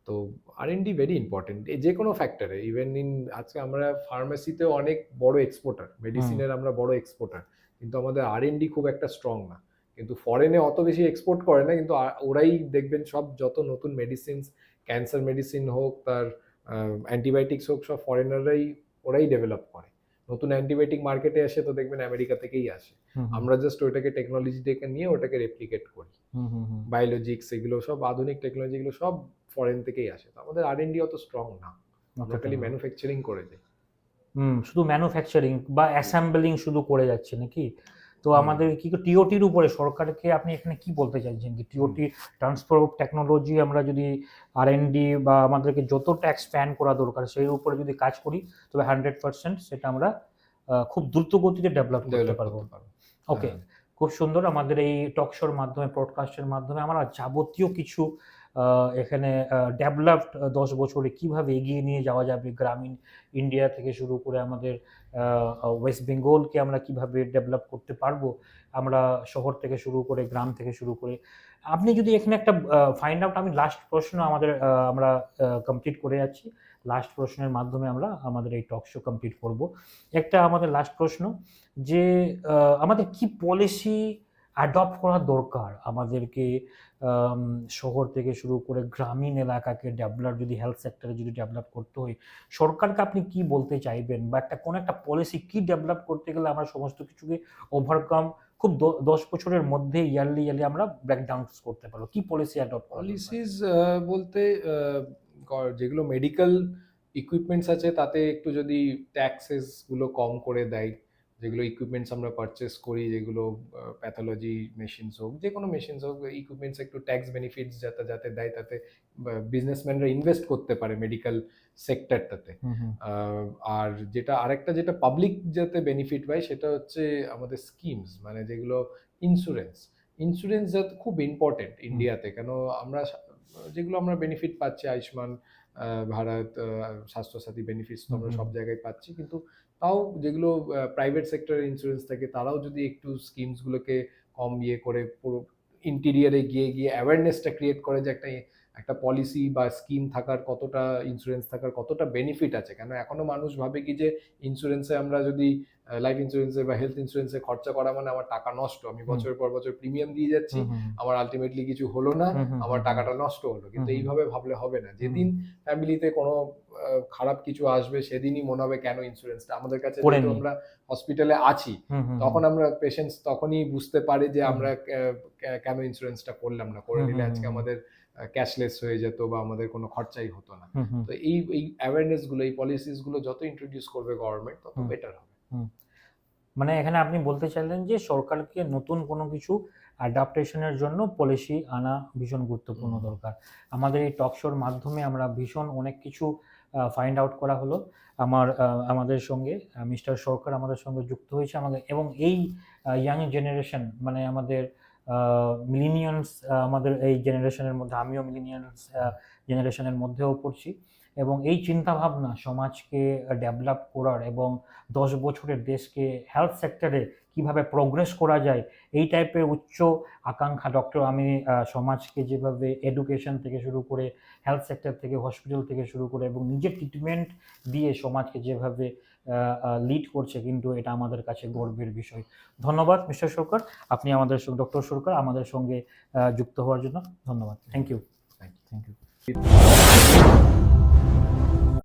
তো আর&ডি ভেরি ইম্পর্টেন্ট যে কোনো ফ্যাক্টরে, ইভেন ইন আজকে আমরা ফার্মেসিতেও অনেক বড় এক্সপোর্টার, মেডিসিনের আমরা বড় এক্সপোর্টার, কিন্তু আমাদের আর&ডি খুব একটা স্ট্রং না। কিন্তু ফরেনে অত বেশি এক্সপোর্ট করে না, কিন্তু ওরাই দেখবেন সব যত নতুন মেডিসিনস, ক্যান্সার মেডিসিন হোক, তার অ্যান্টিবায়োটিক্স হোক, সব ফরেনাররাই ওরাই ডেভেলপ করে। নতুন অ্যান্টিবায়োটিক মার্কেটে আসে তো দেখবেন আমেরিকা থেকেই আসে, আমরা জাস্ট ওইটাকে টেকনোলজি থেকে নিয়ে ওটাকে রেপ্লিকেট করি। বায়োলজিক্স এগুলো সব আধুনিক টেকনোলজি, এগুলো সব ফরেন থেকেই আসে। তো আমাদের আর&ডি অত স্ট্রং না, আমরা খালি ম্যানুফ্যাকচারিং করে যাই। শুধু ম্যানুফ্যাকচারিং বা অ্যাসেম্বলিং শুধু করে যাচ্ছে নাকি? তো আমাদের কি টিওটির উপরে সরকারকে আপনি এখানে কি বলতে চাইছেন যে টিওটি ট্রান্সফার অফ টেকনোলজি আমরা যদি আর&ডি বা আমাদেরকে যতটা এক্সপ্যান্ড করা দরকার সেই উপরে যদি কাজ করি, তবে 100% সেটা আমরা খুব দ্রুত গতিতে ডেভেলপ করতে পারবো। ওকে, খুব সুন্দর। আমাদের এই টক শোর মাধ্যমে, পডকাস্টের মাধ্যমে আমরা যাবতীয় কিছু এখানে ডেভেলপড 10 বছরে কিভাবে এগিয়ে নিয়ে যাওয়া যাবে, গ্রামীণ ইন্ডিয়া থেকে শুরু করে আমাদের ওয়েস্ট বেঙ্গলকে আমরা কিভাবে ডেভেলপ করতে পারবো, আমরা শহর থেকে শুরু করে, গ্রাম থেকে শুরু করে। আপনি যদি এখানে একটা ফাইন্ড আউট, আমি লাস্ট প্রশ্ন আমরা কমপ্লিট করে যাচ্ছি, লাস্ট প্রশ্নের মাধ্যমে আমরা আমাদের এই টক শো কমপ্লিট করব। একটা আমাদের লাস্ট প্রশ্ন যে আমাদের কি পলিসি অ্যাডপ্ট করা দরকার আমাদেরকে শহর থেকে শুরু করে গ্রামীণ এলাকাকে ডেভেলপ, যদি হেলথ সেক্টরে যদি ডেভেলপ করতে হয়, সরকারকে আপনি কি বলতে চাইবেন, বা কোন একটা পলিসি কি ডেভেলপ করতে গেলে আমরা সমস্ত কিছুকে ওভারকাম খুব 10 বছরের মধ্যে ইয়ারলি আমরা ব্রেকডাউন করতে পারবো, কি পলিসি অ্যাডপ্ট করা? পলিসিস বলতে যেগুলো মেডিকেল ইকুইপমেন্টস আছে তাতে একটু যদি ট্যাক্সেস গুলো কম করে দেয়, যেগুলো ইকুইপমেন্টস আমরা পারচেস করি, যেগুলো প্যাথোলজি মেশিনস হোক, যে কোনো মেশিনস হোক, ইকুইপমেন্টস একটু ট্যাক্স বেনিফিটস যাতে যাতে দেয়, তাতে বিজনেসম্যানরা ইনভেস্ট করতে পারে মেডিকেল সেক্টরটাতে। আর যেটা আরেকটা যেটা পাবলিক যাতে বেনিফিট পায় সেটা হচ্ছে আমাদের স্কিমস, মানে যেগুলো ইন্স্যুরেন্স যাতে খুব ইম্পর্টেন্ট ইন্ডিয়াতে, কেন আমরা যেগুলো আমরা বেনিফিট পাচ্ছি, আয়ুষ্মান ভারত, স্বাস্থ্যসাথী বেনিফিটস তো আমরা সব জায়গায় পাচ্ছি, কিন্তু তাও যেগুলো প্রাইভেট সেক্টরের ইন্স্যুরেন্স থাকে তারাও যদি একটু স্কিমসগুলোকে কম ইয়ে করে পুরো ইন্টিরিয়ারে গিয়ে গিয়ে অ্যাওয়ারনেসটা ক্রিয়েট করে যে একটা পলিসি বা স্কিম থাকার কতটা, ইন্স্যুরেন্স থাকার কতটা বেনিফিট আছে। কেন এখনো মানুষ ভাবে কি যে ইন্স্যুরেন্সে আমরা যদি লাইফ ইন্স্যুরেন্সে বা হেলথ ইন্স্যুরেন্সে খরচা করা মানে আমার টাকা নষ্ট, আমি বছরের পর বছর প্রিমিয়াম দিয়ে যাচ্ছি, আমার আলটিমেটলি কিছু হলো না, আমার টাকাটা নষ্ট হলো। কিন্তু এইভাবে ভাবলে হবে না। যেদিন ফ্যামিলিতে কোনো খারাপ কিছু আসবে সেদিনই মনে হবে কেন ইন্স্যুরেন্সটা আমাদের কাছে, যেহেতু আমরা হসপিটালে আছি তখন আমরা পেশেন্টস তখনই বুঝতে পারে যে আমরা কেন ইন্স্যুরেন্সটা করলাম না, করে নিলে আজকে আমাদের ক্যাশলেস হয়ে যেত বা আমাদের কোনো খরচাই হতো না। তো এই অ্যাওয়ারনেস গুলো, এই পলিসিস গুলো যত ইন্ট্রোডিউস করবে গভর্নমেন্ট তত বেটার হবে। মানে এখানে আপনি বলতে চাইলেন যে সরকারকে নতুন কোনো কিছু অ্যাডাপ্টেশনের জন্য পলিসি আনা ভীষণ গুরুত্বপূর্ণ দরকার। আমাদের এই টক শোর মাধ্যমে আমরা ভীষণ অনেক কিছু ফাইন্ড আউট করা হলো। আমাদের সঙ্গে মিস্টার সরকার আমাদের সঙ্গে যুক্ত হয়েছে এবং এই ইয়াং জেনারেশন, মানে আমাদের মিলিনিয়ালস, আমাদের এই জেনারেশনের মধ্যে, আমিও মিলিনিয়ালস জেনারেশনের মধ্যেও পড়ছি, এবং এই চিন্তাভাবনা সমাজকে ডেভেলপ করার এবং 10 বছরের দেশকে হেলথ সেক্টরে কিভাবে প্রোগ্রেস করা যায়, এই টাইপের উচ্চ আকাঙ্ক্ষা ডক্টর আমি সমাজকে যেভাবে এডুকেশন থেকে শুরু করে, হেলথ সেক্টর থেকে, হসপিটাল থেকে শুরু করে এবং নিজের ট্রিটমেন্ট দিয়ে সমাজকে যেভাবে লিড করছে, কিন্তু এটা আমাদের কাছে গর্বের বিষয়। ধন্যবাদ মিস্টার সরকার, আপনি আমাদের ডক্টর সরকার আমাদের সঙ্গে যুক্ত হওয়ার জন্য ধন্যবাদ। Thank you.